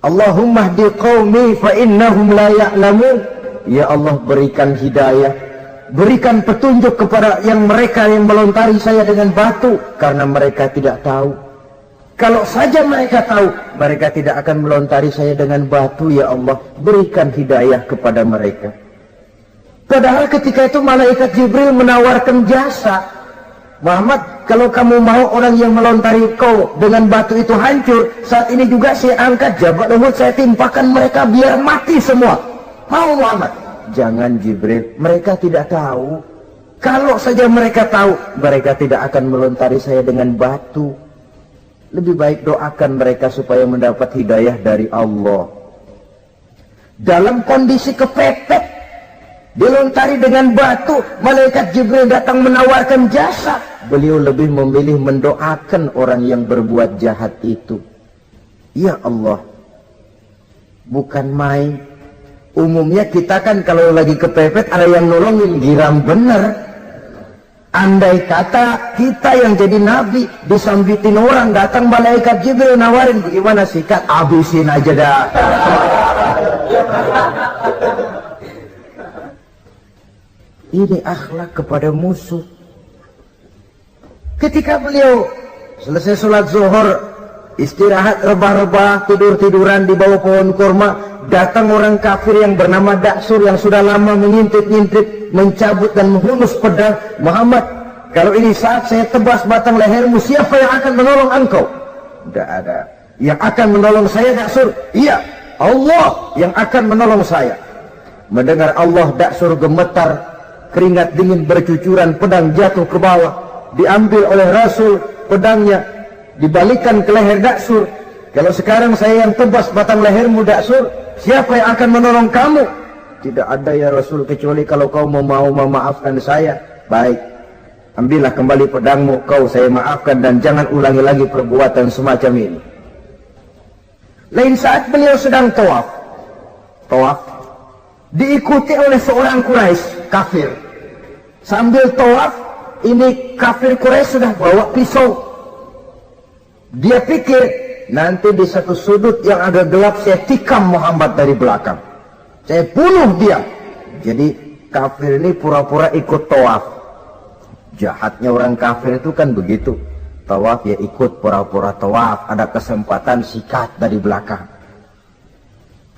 Allahumma hdi qaumi fa innahum la ya'lamun. Ya Allah, berikan hidayah, berikan petunjuk kepada yang mereka yang melontari saya dengan batu, karena mereka tidak tahu. Kalau saja mereka tahu, mereka tidak akan melontari saya dengan batu. Ya Allah, berikan hidayah kepada mereka. Padahal ketika itu malaikat Jibril menawarkan jasa. Muhammad, kalau kamu mau orang yang melontari kau dengan batu itu hancur, saat ini juga saya angkat Jabal Uhud, saya timpakan mereka biar mati semua. Mau Muhammad? Jangan Jibril, mereka tidak tahu. Kalau saja mereka tahu, mereka tidak akan melontari saya dengan batu. Lebih baik doakan mereka supaya mendapat hidayah dari Allah. Dalam kondisi kepepet, dilontari dengan batu, malaikat Jibril datang menawarkan jasa. Beliau lebih memilih mendoakan orang yang berbuat jahat itu. Ya Allah, bukan main. Umumnya kita kan kalau lagi kepepet ada yang nolongin, giram bener. Andai kata kita yang jadi nabi disambitin orang, datang malaikat Jibril nawarin, bagaimana sikat? Habisin aja dah. Ini akhlak kepada musuh. Ketika beliau selesai sholat zuhur, istirahat rebah-rebah, tidur-tiduran di bawah pohon kurma, datang orang kafir yang bernama Daksur yang sudah lama mengintip-ngintip, mencabut dan menghunus pedang. Muhammad, kalau ini saat saya tebas batang lehermu, siapa yang akan menolong engkau? Tidak ada. Yang akan menolong saya Daksur? Iya, Allah yang akan menolong saya. Mendengar Allah, Daksur gemetar, keringat dingin bercucuran, pedang jatuh ke bawah, diambil oleh Rasul pedangnya, dibalikan ke leher Daksur. Kalau sekarang saya yang tebas batang lehermu Daksur, siapa yang akan menolong kamu? Tidak ada ya Rasul, kecuali kalau kau mau memaafkan saya. Baik, ambillah kembali pedangmu, kau saya maafkan dan jangan ulangi lagi perbuatan semacam ini. Lain saat beliau sedang tawaf, diikuti oleh seorang Quraisy kafir. Sambil tawaf, ini kafir Quraisy sudah bawa pisau. Dia pikir nanti di satu sudut yang agak gelap saya tikam Muhammad dari belakang, saya bunuh dia. Jadi kafir ini pura-pura ikut tawaf. Jahatnya orang kafir itu kan begitu, tawaf ya ikut pura-pura tawaf, ada kesempatan sikat dari belakang.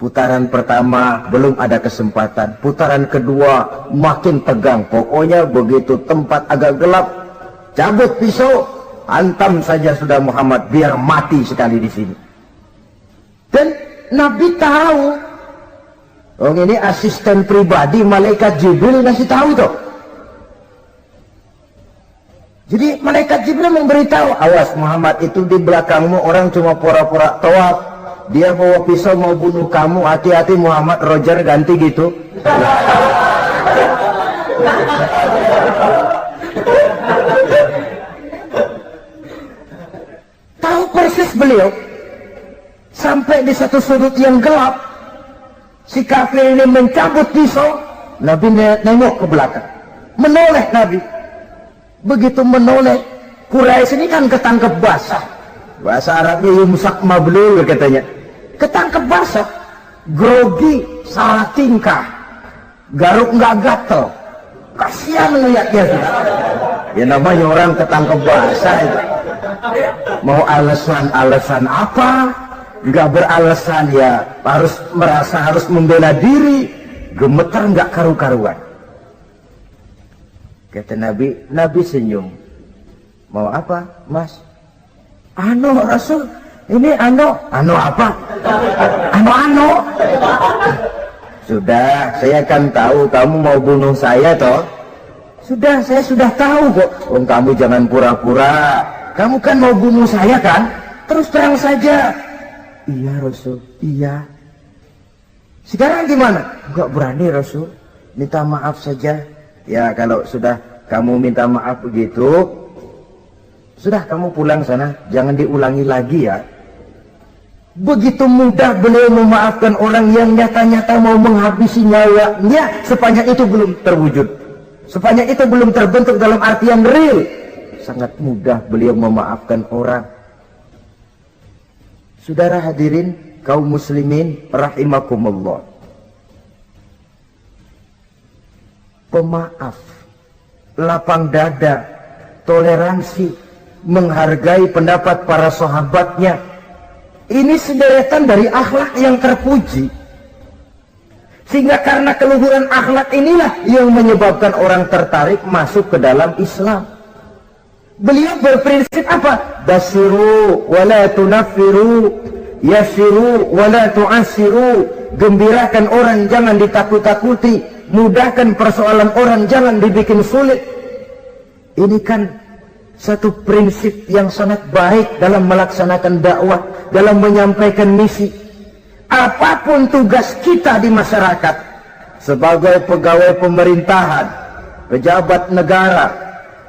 Putaran pertama belum ada kesempatan, putaran kedua makin tegang. Pokoknya begitu tempat agak gelap, cabut pisau, hantam saja sudah Muhammad biar mati sekali di sini. Dan Nabi tahu, oh ini asisten pribadi malaikat Jibril ngasih tahu tuh. Jadi malaikat Jibril memberitahu, awas Muhammad, itu di belakangmu orang cuma pura-pura tawaf, dia bawa pisau mau bunuh kamu, hati-hati Muhammad, Roger ganti gitu. Tahu persis beliau. Sampai di satu sudut yang gelap, si kafir ini mencabut pisau. Nabi nengok ke belakang, menoleh Nabi. Begitu menoleh, Quraisy ini kan ketangkep basah. Bahasa Arabnya yumsak mablul katanya. Ketangkep basah, grogi, salah tingkah, garuk nggak gatel. Kasihan ngeliatnya. Ya namanya orang ketangkep basah itu. Mau alasan apa? Nggak beralasan ya, harus merasa harus membela diri, gemetar nggak karu-karuan. Kata Nabi, Nabi senyum. Mau apa, Mas? Ano Rasul, ini ano apa? Ano. Sudah, saya kan tahu kamu mau bunuh saya toh. Sudah, saya sudah tahu kok. Kamu jangan pura-pura. Kamu kan mau bunuh saya kan? Terus terang saja. Iya Rasul, iya. Sekarang gimana? Enggak berani Rasul. Minta maaf saja. Ya kalau sudah kamu minta maaf begitu, sudah kamu pulang sana, jangan diulangi lagi ya. Begitu mudah beliau memaafkan orang yang nyata-nyata mau menghabisi nyawanya, sepanjang itu belum terwujud, sepanjang itu belum terbentuk dalam artian real. Sangat mudah beliau memaafkan orang. Saudara hadirin kaum muslimin rahimakumullah, pemaaf, lapang dada, toleransi, menghargai pendapat para sahabatnya. Ini sederetan dari akhlak yang terpuji. Sehingga karena keluhuran akhlak inilah yang menyebabkan orang tertarik masuk ke dalam Islam. Beliau berprinsip apa? Basiru wala tunaffiru, yasiru wala tu'asiru. Gembirakan orang, jangan ditakut-takuti. Mudahkan persoalan orang, jangan dibikin sulit. Ini kan satu prinsip yang sangat baik dalam melaksanakan dakwah, dalam menyampaikan misi. Apapun tugas kita di masyarakat, sebagai pegawai pemerintahan, pejabat negara,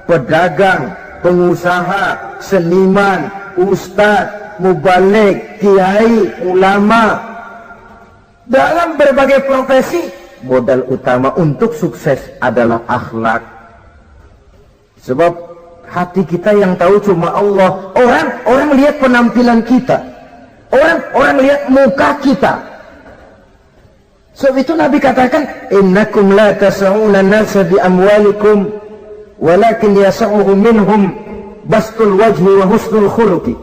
pedagang, pengusaha, seniman, ustadz, mubaligh, kiai, ulama, dalam berbagai profesi, modal utama untuk sukses adalah akhlak. Sebab hati kita yang tahu cuma Allah. Orang lihat penampilan kita, orang lihat muka kita. Sebab itu Nabi katakan, innakum la tas'una an-nasa bi amwalikum walakin yas'uhum minhum bastul wajhi wa husnul khuluqi.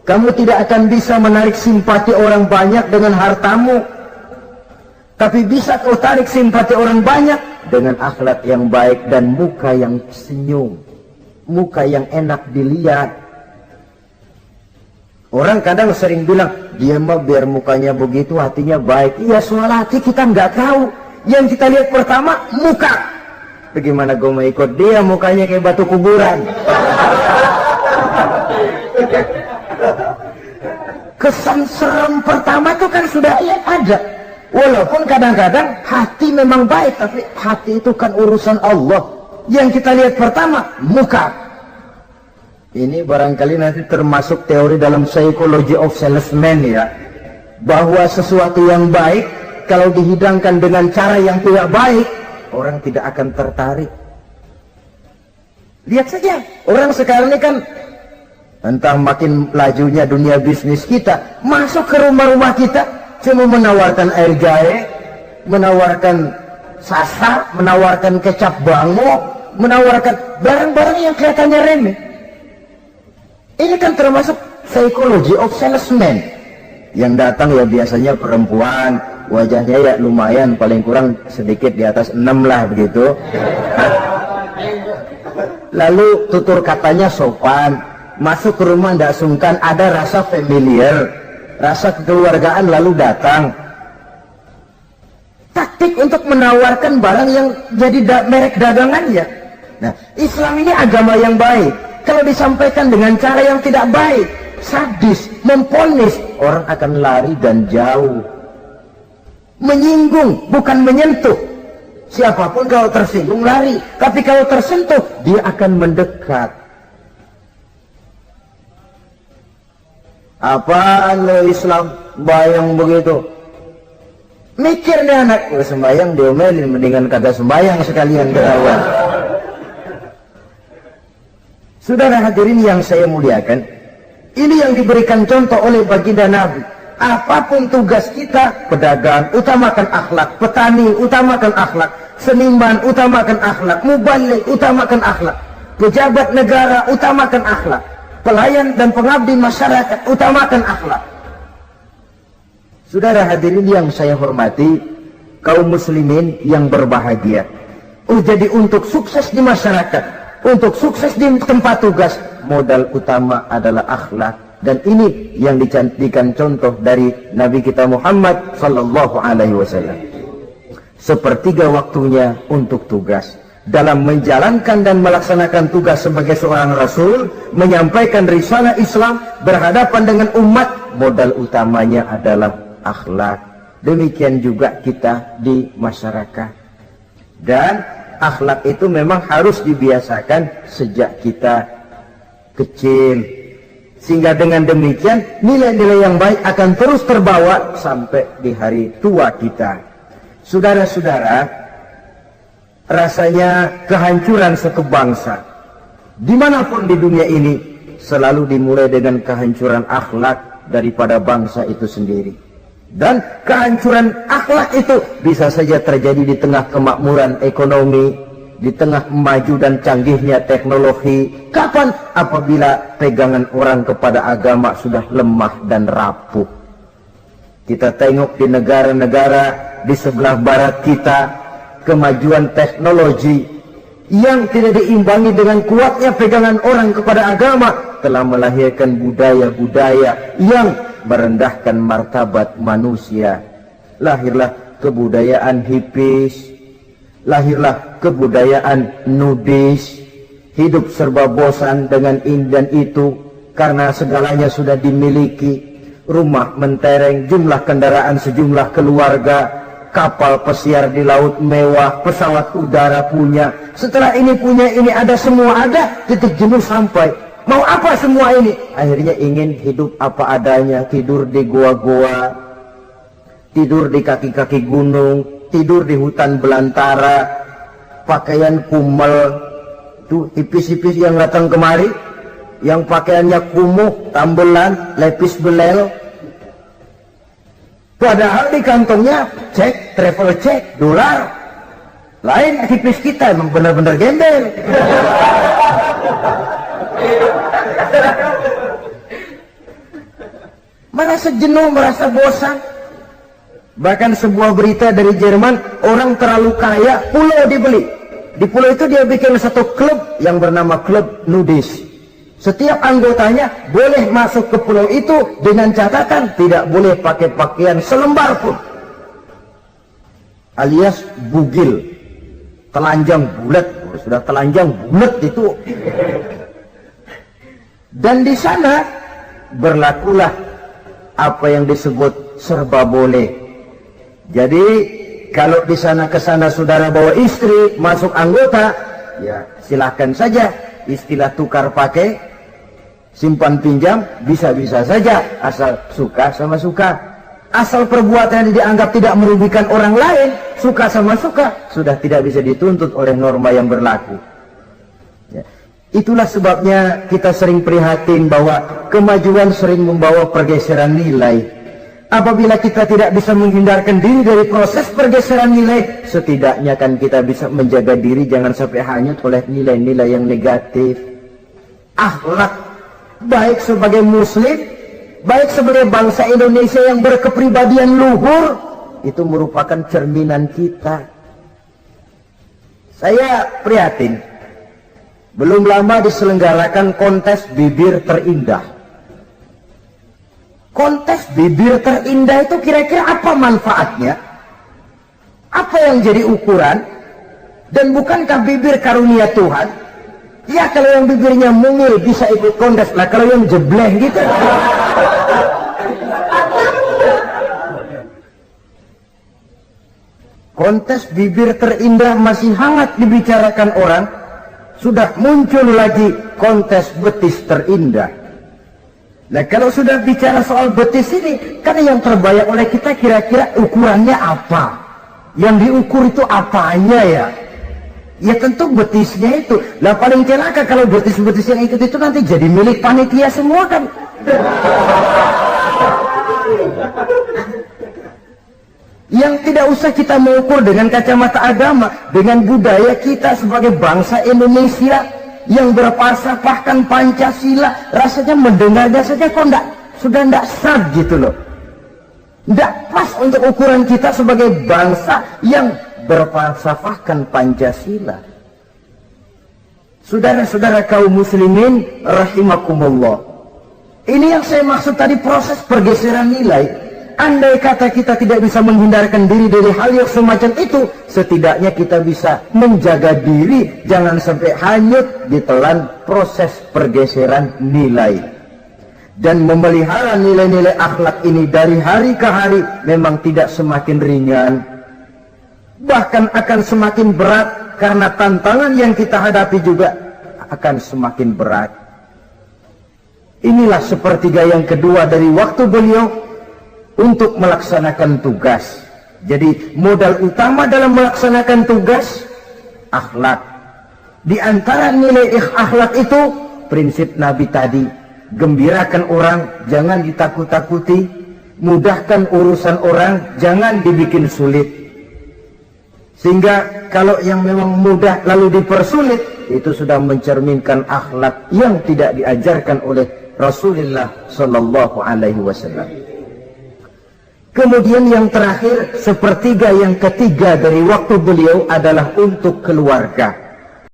Kamu tidak akan bisa menarik simpati orang banyak dengan hartamu, tapi bisa kau tarik simpati orang banyak dengan akhlak yang baik dan muka yang senyum, muka yang enak dilihat. Orang kadang sering bilang, dia mah biar mukanya begitu hatinya baik. Iya, soal hati kita nggak tahu. Yang kita lihat pertama muka. Bagaimana gue mau ikut dia mukanya kayak batu kuburan? Kesan serem pertama itu kan sudah ada. Walaupun kadang-kadang hati memang baik, tapi hati itu kan urusan Allah. Yang kita lihat pertama muka. Ini barangkali nanti termasuk teori dalam psychology of salesman ya, bahwa sesuatu yang baik kalau dihidangkan dengan cara yang tidak baik, orang tidak akan tertarik. Lihat saja, orang sekarang ini kan entah makin lajunya dunia bisnis kita, masuk ke rumah-rumah kita cuma menawarkan air jahe, menawarkan sasa, menawarkan kecap bango, menawarkan barang-barang yang kelihatannya remeh. Ini kan termasuk psychology of salesman. Yang datang ya biasanya perempuan, wajahnya ya lumayan, paling kurang sedikit di atas 6 lah begitu. Lalu tutur katanya sopan, masuk ke rumah tidak sungkan, ada rasa familiar, rasa kekeluargaan, lalu datang. Taktik untuk menawarkan barang yang jadi merek dagangannya. Nah, Islam ini agama yang baik. Kalau disampaikan dengan cara yang tidak baik, sadis, memponis, orang akan lari dan jauh. Menyinggung, bukan menyentuh. Siapapun kalau tersinggung lari, tapi kalau tersentuh, dia akan mendekat. Apaan lo Islam bayang begitu? Mikir nih anak, sembayang diomelin, mendingan kagak sembayang sekalian ketahuan. Saudara hadirin yang saya muliakan, ini yang diberikan contoh oleh baginda Nabi. Apapun tugas kita, pedagang, utamakan akhlak, petani, utamakan akhlak, seniman, utamakan akhlak, mubaligh, utamakan akhlak, pejabat negara, utamakan akhlak, pelayan dan pengabdi masyarakat, utamakan akhlak. Saudara hadirin yang saya hormati, kaum muslimin yang berbahagia. Jadi untuk sukses di masyarakat, untuk sukses di tempat tugas, modal utama adalah akhlak. Dan ini yang dijadikan contoh dari Nabi kita Muhammad sallallahu alaihi wasallam. Sepertiga waktunya untuk tugas. Dalam menjalankan dan melaksanakan tugas sebagai seorang rasul, menyampaikan risalah Islam, berhadapan dengan umat, modal utamanya adalah akhlak. Demikian juga kita di masyarakat. Dan akhlak itu memang harus dibiasakan sejak kita kecil, sehingga dengan demikian nilai-nilai yang baik akan terus terbawa sampai di hari tua kita. Saudara-saudara, rasanya kehancuran satu bangsa dimanapun di dunia ini selalu dimulai dengan kehancuran akhlak daripada bangsa itu sendiri. Dan kehancuran akhlak itu bisa saja terjadi di tengah kemakmuran ekonomi, di tengah maju dan canggihnya teknologi. Kapan? Apabila pegangan orang kepada agama sudah lemah dan rapuh. Kita tengok di negara-negara di sebelah barat kita, kemajuan teknologi yang tidak diimbangi dengan kuatnya pegangan orang kepada agama telah melahirkan budaya-budaya yang merendahkan martabat manusia. Lahirlah kebudayaan hippies, lahirlah kebudayaan nudis, hidup serba bosan dengan ini dan itu karena segalanya sudah dimiliki. Rumah mentereng, jumlah kendaraan sejumlah keluarga, kapal pesiar di laut mewah, pesawat udara punya. Setelah ini punya, ini ada, semua ada, titik jenuh sampai. Mau apa semua ini? Akhirnya ingin hidup apa adanya, tidur di goa-goa, tidur di kaki-kaki gunung, tidur di hutan belantara, pakaian kumel. Tuh hipis-hipis yang datang kemari, yang pakaiannya kumuh, tambelan, lepis belel. Padahal di kantongnya cek, travel cek, dolar. Lain hipis kita emang benar-benar gembel. Merasa jenuh, merasa bosan. Bahkan sebuah berita dari Jerman, orang terlalu kaya, pulau dibeli. Di pulau itu dia bikin satu klub yang bernama klub nudis. Setiap anggotanya boleh masuk ke pulau itu dengan catatan tidak boleh pakai pakaian selembar pun, alias bugil, telanjang bulat. Sudah telanjang bulat itu. Dan di sana berlakulah apa yang disebut serba boleh. Jadi kalau di sana ke sana saudara bawa istri masuk anggota, ya silahkan saja. Istilah tukar pakai, simpan pinjam, bisa-bisa saja, asal suka sama suka. Asal perbuatan yang dianggap tidak merugikan orang lain, suka sama suka, sudah tidak bisa dituntut oleh norma yang berlaku. Ya. Itulah sebabnya kita sering prihatin bahwa kemajuan sering membawa pergeseran nilai. Apabila kita tidak bisa menghindarkan diri dari proses pergeseran nilai, setidaknya kan kita bisa menjaga diri jangan sampai hanyut oleh nilai-nilai yang negatif. Akhlak, baik sebagai muslim, baik sebagai bangsa Indonesia yang berkepribadian luhur, itu merupakan cerminan kita. Saya prihatin, belum lama diselenggarakan kontes bibir terindah. Kontes bibir terindah itu kira-kira apa manfaatnya? Apa yang jadi ukuran? Dan bukankah bibir karunia Tuhan? Ya kalau yang bibirnya mungil bisa ikut kontes lah, kalau yang jebleh gitu. Kontes bibir terindah masih hangat dibicarakan orang. Sudah muncul lagi kontes betis terindah. Nah kalau sudah bicara soal betis ini, kan yang terbayang oleh kita kira-kira ukurannya apa? Yang diukur itu apanya ya? Ya tentu betisnya itu. Lah paling celaka kalau betis-betis yang ikut itu nanti jadi milik panitia semua kan. Yang tidak usah kita mengukur dengan kacamata agama, dengan budaya kita sebagai bangsa Indonesia yang berfalsafahkan Pancasila, rasanya mendengarnya saja kok sudah tidak sad gitu loh. Tidak pas untuk ukuran kita sebagai bangsa yang berfalsafahkan Pancasila. Saudara-saudara kaum muslimin rahimakumullah, ini yang saya maksud tadi, proses pergeseran nilai. Andai kata kita tidak bisa menghindarkan diri dari hal yang semacam itu, setidaknya kita bisa menjaga diri jangan sampai hanyut ditelan proses pergeseran nilai. Dan memelihara nilai-nilai akhlak ini dari hari ke hari memang tidak semakin ringan, bahkan akan semakin berat, karena tantangan yang kita hadapi juga akan semakin berat. Inilah sepertiga yang kedua dari waktu beliau untuk melaksanakan tugas. Jadi modal utama dalam melaksanakan tugas akhlak. Di antara nilai akhlak itu prinsip Nabi tadi, gembirakan orang, jangan ditakut-takuti, mudahkan urusan orang, jangan dibikin sulit. Sehingga kalau yang memang mudah lalu dipersulit, itu sudah mencerminkan akhlak yang tidak diajarkan oleh Rasulullah Sallallahu Alaihi Wasallam. Kemudian yang terakhir, sepertiga yang ketiga dari waktu beliau adalah untuk keluarga.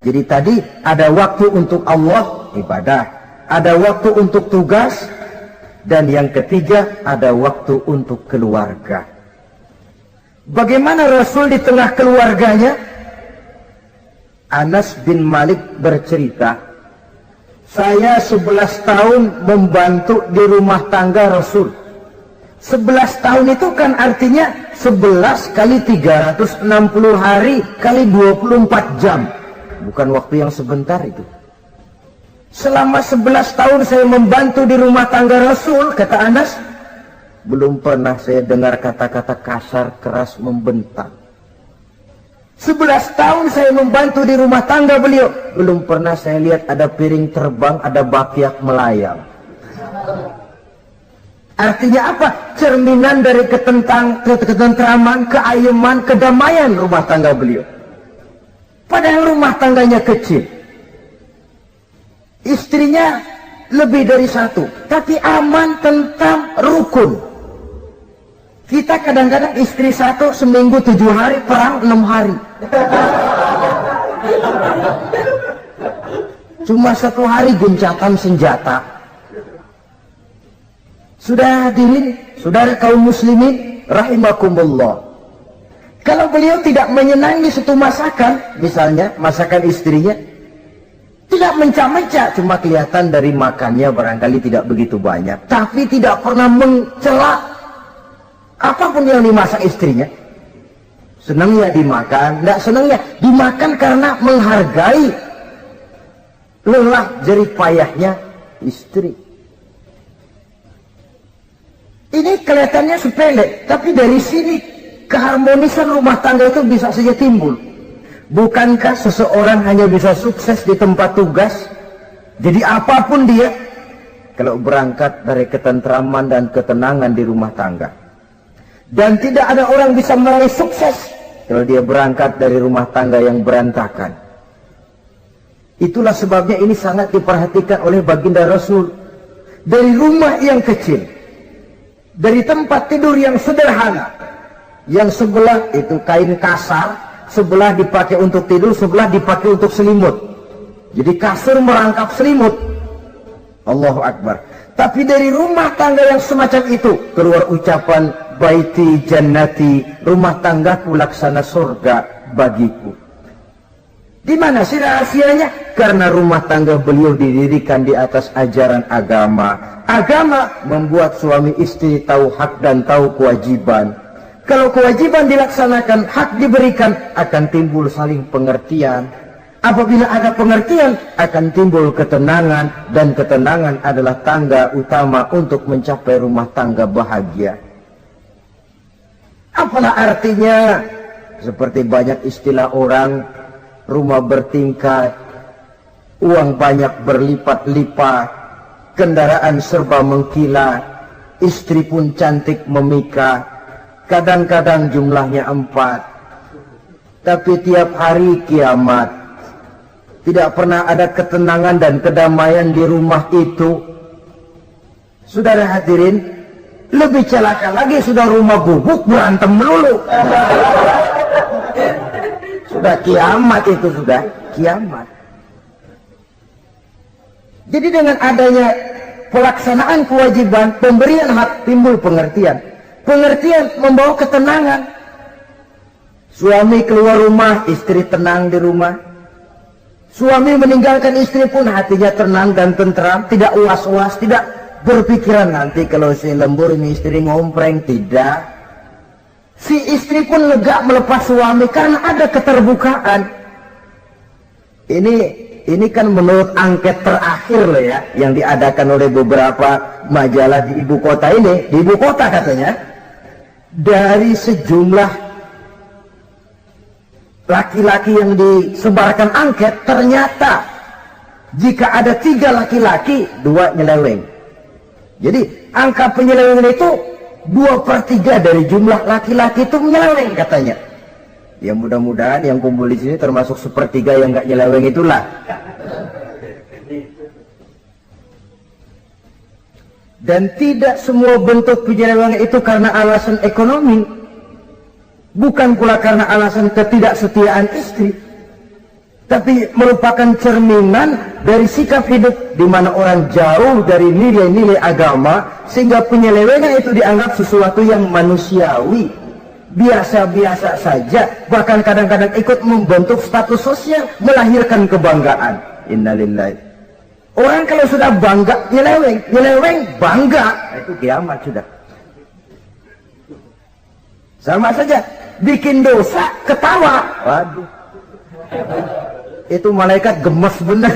Jadi tadi ada waktu untuk Allah, ibadah, ada waktu untuk tugas, dan yang ketiga ada waktu untuk keluarga. Bagaimana Rasul di tengah keluarganya? Anas bin Malik bercerita, saya 11 tahun membantu di rumah tangga Rasul. 11 tahun itu kan artinya 11 kali 360 hari kali 24 jam. Bukan waktu yang sebentar itu. Selama 11 tahun saya membantu di rumah tangga Rasul, kata Anas, belum pernah saya dengar kata-kata kasar, keras, membentak. 11 tahun saya membantu di rumah tangga beliau, belum pernah saya lihat ada piring terbang, ada bakyak melayang. Artinya apa? Cerminan dari ketentraman, keayeman, kedamaian rumah tangga beliau. Padahal rumah tangganya kecil. Istrinya lebih dari satu, tapi aman, tentram, rukun. Kita kadang-kadang istri satu seminggu 7 hari, perang 6 hari. Cuma 1 hari gencatan senjata. Sudah hadirin, saudara kaum muslimin, rahimakumullah. Kalau beliau tidak menyenangi satu masakan, misalnya masakan istrinya, tidak mencak-mencak, cuma kelihatan dari makannya barangkali tidak begitu banyak, tapi tidak pernah mencela apapun yang dimasak istrinya. Senangnya dimakan, tidak senangnya dimakan karena menghargai lelah jerih payahnya istri. Ini kelihatannya sepele, tapi dari sini keharmonisan rumah tangga itu bisa saja timbul. Bukankah seseorang hanya bisa sukses di tempat tugas? Jadi apapun dia, kalau berangkat dari ketentraman dan ketenangan di rumah tangga. Dan tidak ada orang bisa meraih sukses kalau dia berangkat dari rumah tangga yang berantakan. Itulah sebabnya ini sangat diperhatikan oleh baginda Rasul. Dari rumah yang kecil, dari tempat tidur yang sederhana, yang sebelah itu kain kasar, sebelah dipakai untuk tidur, sebelah dipakai untuk selimut. Jadi kasur merangkap selimut. Allahu Akbar. Tapi dari rumah tangga yang semacam itu keluar ucapan baiti jannati, rumah tanggaku laksana surga bagiku. Di mana sih rahasianya? Karena rumah tangga beliau didirikan di atas ajaran agama. Agama membuat suami istri tahu hak dan tahu kewajiban. Kalau kewajiban dilaksanakan, hak diberikan, akan timbul saling pengertian. Apabila ada pengertian, akan timbul ketenangan, dan ketenangan adalah tangga utama untuk mencapai rumah tangga bahagia. Apalah artinya? Seperti banyak istilah orang, rumah bertingkat, uang banyak berlipat-lipat, kendaraan serba mengkilat, istri pun cantik memikat, kadang-kadang jumlahnya 4, tapi tiap hari kiamat. Tidak pernah ada ketenangan dan kedamaian di rumah itu. Saudara hadirin, lebih celaka lagi sudah rumah gubuk berantem melulu. Sudah kiamat itu, sudah kiamat. Jadi dengan adanya pelaksanaan kewajiban, pemberian hak, timbul pengertian. Pengertian membawa ketenangan. Suami keluar rumah, istri tenang di rumah. Suami meninggalkan istri pun hatinya tenang dan tentram, tidak was-was, tidak berpikiran nanti kalau si lembur ini istri ngompreng, tidak. Si istri pun lega melepas suami karena ada keterbukaan. Ini kan menurut angket terakhir loh ya, yang diadakan oleh beberapa majalah di ibu kota ini, di ibu kota katanya, dari sejumlah laki-laki yang disebarkan angket, ternyata jika ada 3 laki-laki, 2 nyeleweng. Jadi angka penyelewengan itu 2/3 dari jumlah laki-laki itu menyeleweng katanya. Ya mudah-mudahan yang kumpul di sini termasuk sepertiga yang nggak nyeleweng itulah. Dan tidak semua bentuk penyelewengan itu karena alasan ekonomi. Bukan pula karena alasan ketidaksetiaan istri. Tapi merupakan cerminan dari sikap hidup di mana orang jauh dari nilai-nilai agama, sehingga penyelewengan itu dianggap sesuatu yang manusiawi, biasa-biasa saja, bahkan kadang-kadang ikut membentuk status sosial, melahirkan kebanggaan. Innalillahi. Orang kalau sudah bangga nyeleweng bangga, itu kiamat sudah. Sama saja, bikin dosa ketawa, waduh, itu malaikat gemes bener.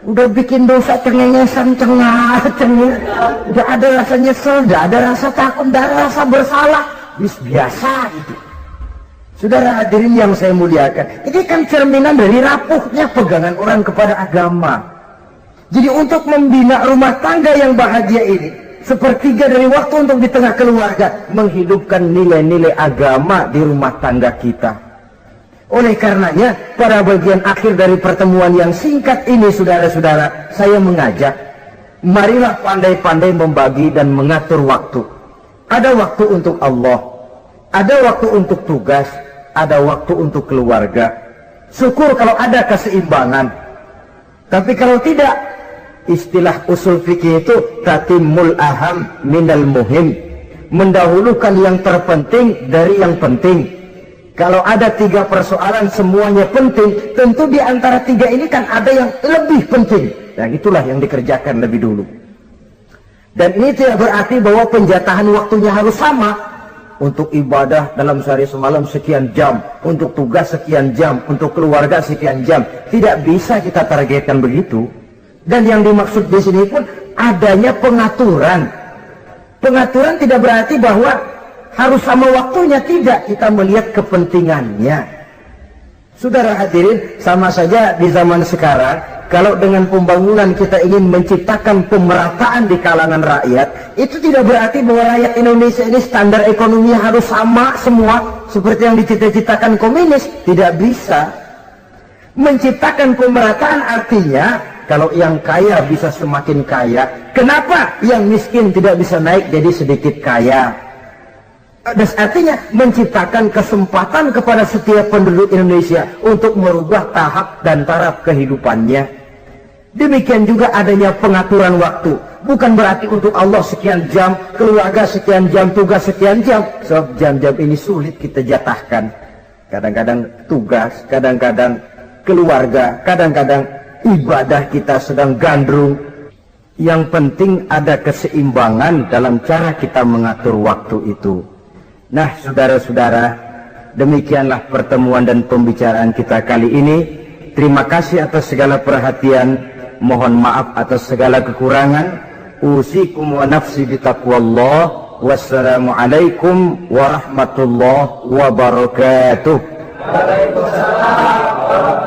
Udah bikin dosa cengengesan, cengeng, udah ada rasa nyesel, udah ada rasa takut, udah ada rasa bersalah, biasa gitu. Saudara hadirin yang saya muliakan, ini kan cerminan dari rapuhnya pegangan orang kepada agama. Jadi untuk membina rumah tangga yang bahagia ini, sepertiga dari waktu untuk di tengah keluarga, menghidupkan nilai-nilai agama di rumah tangga kita. Oleh karenanya, pada bagian akhir dari pertemuan yang singkat ini, saudara-saudara, saya mengajak, marilah pandai-pandai membagi dan mengatur waktu. Ada waktu untuk Allah, ada waktu untuk tugas, ada waktu untuk keluarga. Syukur kalau ada keseimbangan. Tapi kalau tidak, istilah usul fikih itu tatimul aham minal muhim, mendahulukan yang terpenting dari yang penting. Kalau ada 3 persoalan semuanya penting, tentu di antara 3 ini kan ada yang lebih penting, dan itulah yang dikerjakan lebih dulu. Dan ini tidak berarti bahwa penjatahan waktunya harus sama. Untuk ibadah dalam sehari semalam sekian jam, untuk tugas sekian jam, untuk keluarga sekian jam. Tidak bisa kita targetkan begitu. Dan yang dimaksud di sini pun adanya pengaturan. Pengaturan tidak berarti bahwa harus sama waktunya, tidak. Kita melihat kepentingannya. Saudara hadirin, sama saja di zaman sekarang, kalau dengan pembangunan kita ingin menciptakan pemerataan di kalangan rakyat, itu tidak berarti bahwa rakyat Indonesia ini standar ekonominya harus sama semua seperti yang dicita-citakan komunis. Tidak bisa. Menciptakan pemerataan artinya kalau yang kaya bisa semakin kaya, kenapa yang miskin tidak bisa naik jadi sedikit kaya? Dan artinya menciptakan kesempatan kepada setiap penduduk Indonesia untuk merubah tahap dan taraf kehidupannya. Demikian juga adanya pengaturan waktu. Bukan berarti untuk Allah sekian jam, keluarga sekian jam, tugas sekian jam. Sebab jam-jam ini sulit kita jatahkan. Kadang-kadang tugas, kadang-kadang keluarga, kadang-kadang ibadah kita sedang gandrung. Yang penting ada keseimbangan dalam cara kita mengatur waktu itu. Nah, saudara-saudara, demikianlah pertemuan dan pembicaraan kita kali ini. Terima kasih atas segala perhatian. Mohon maaf atas segala kekurangan. Usikum wa nafsi bitaqwallah. Wassalamualaikum warahmatullahi wabarakatuh. Waalaikumsalam.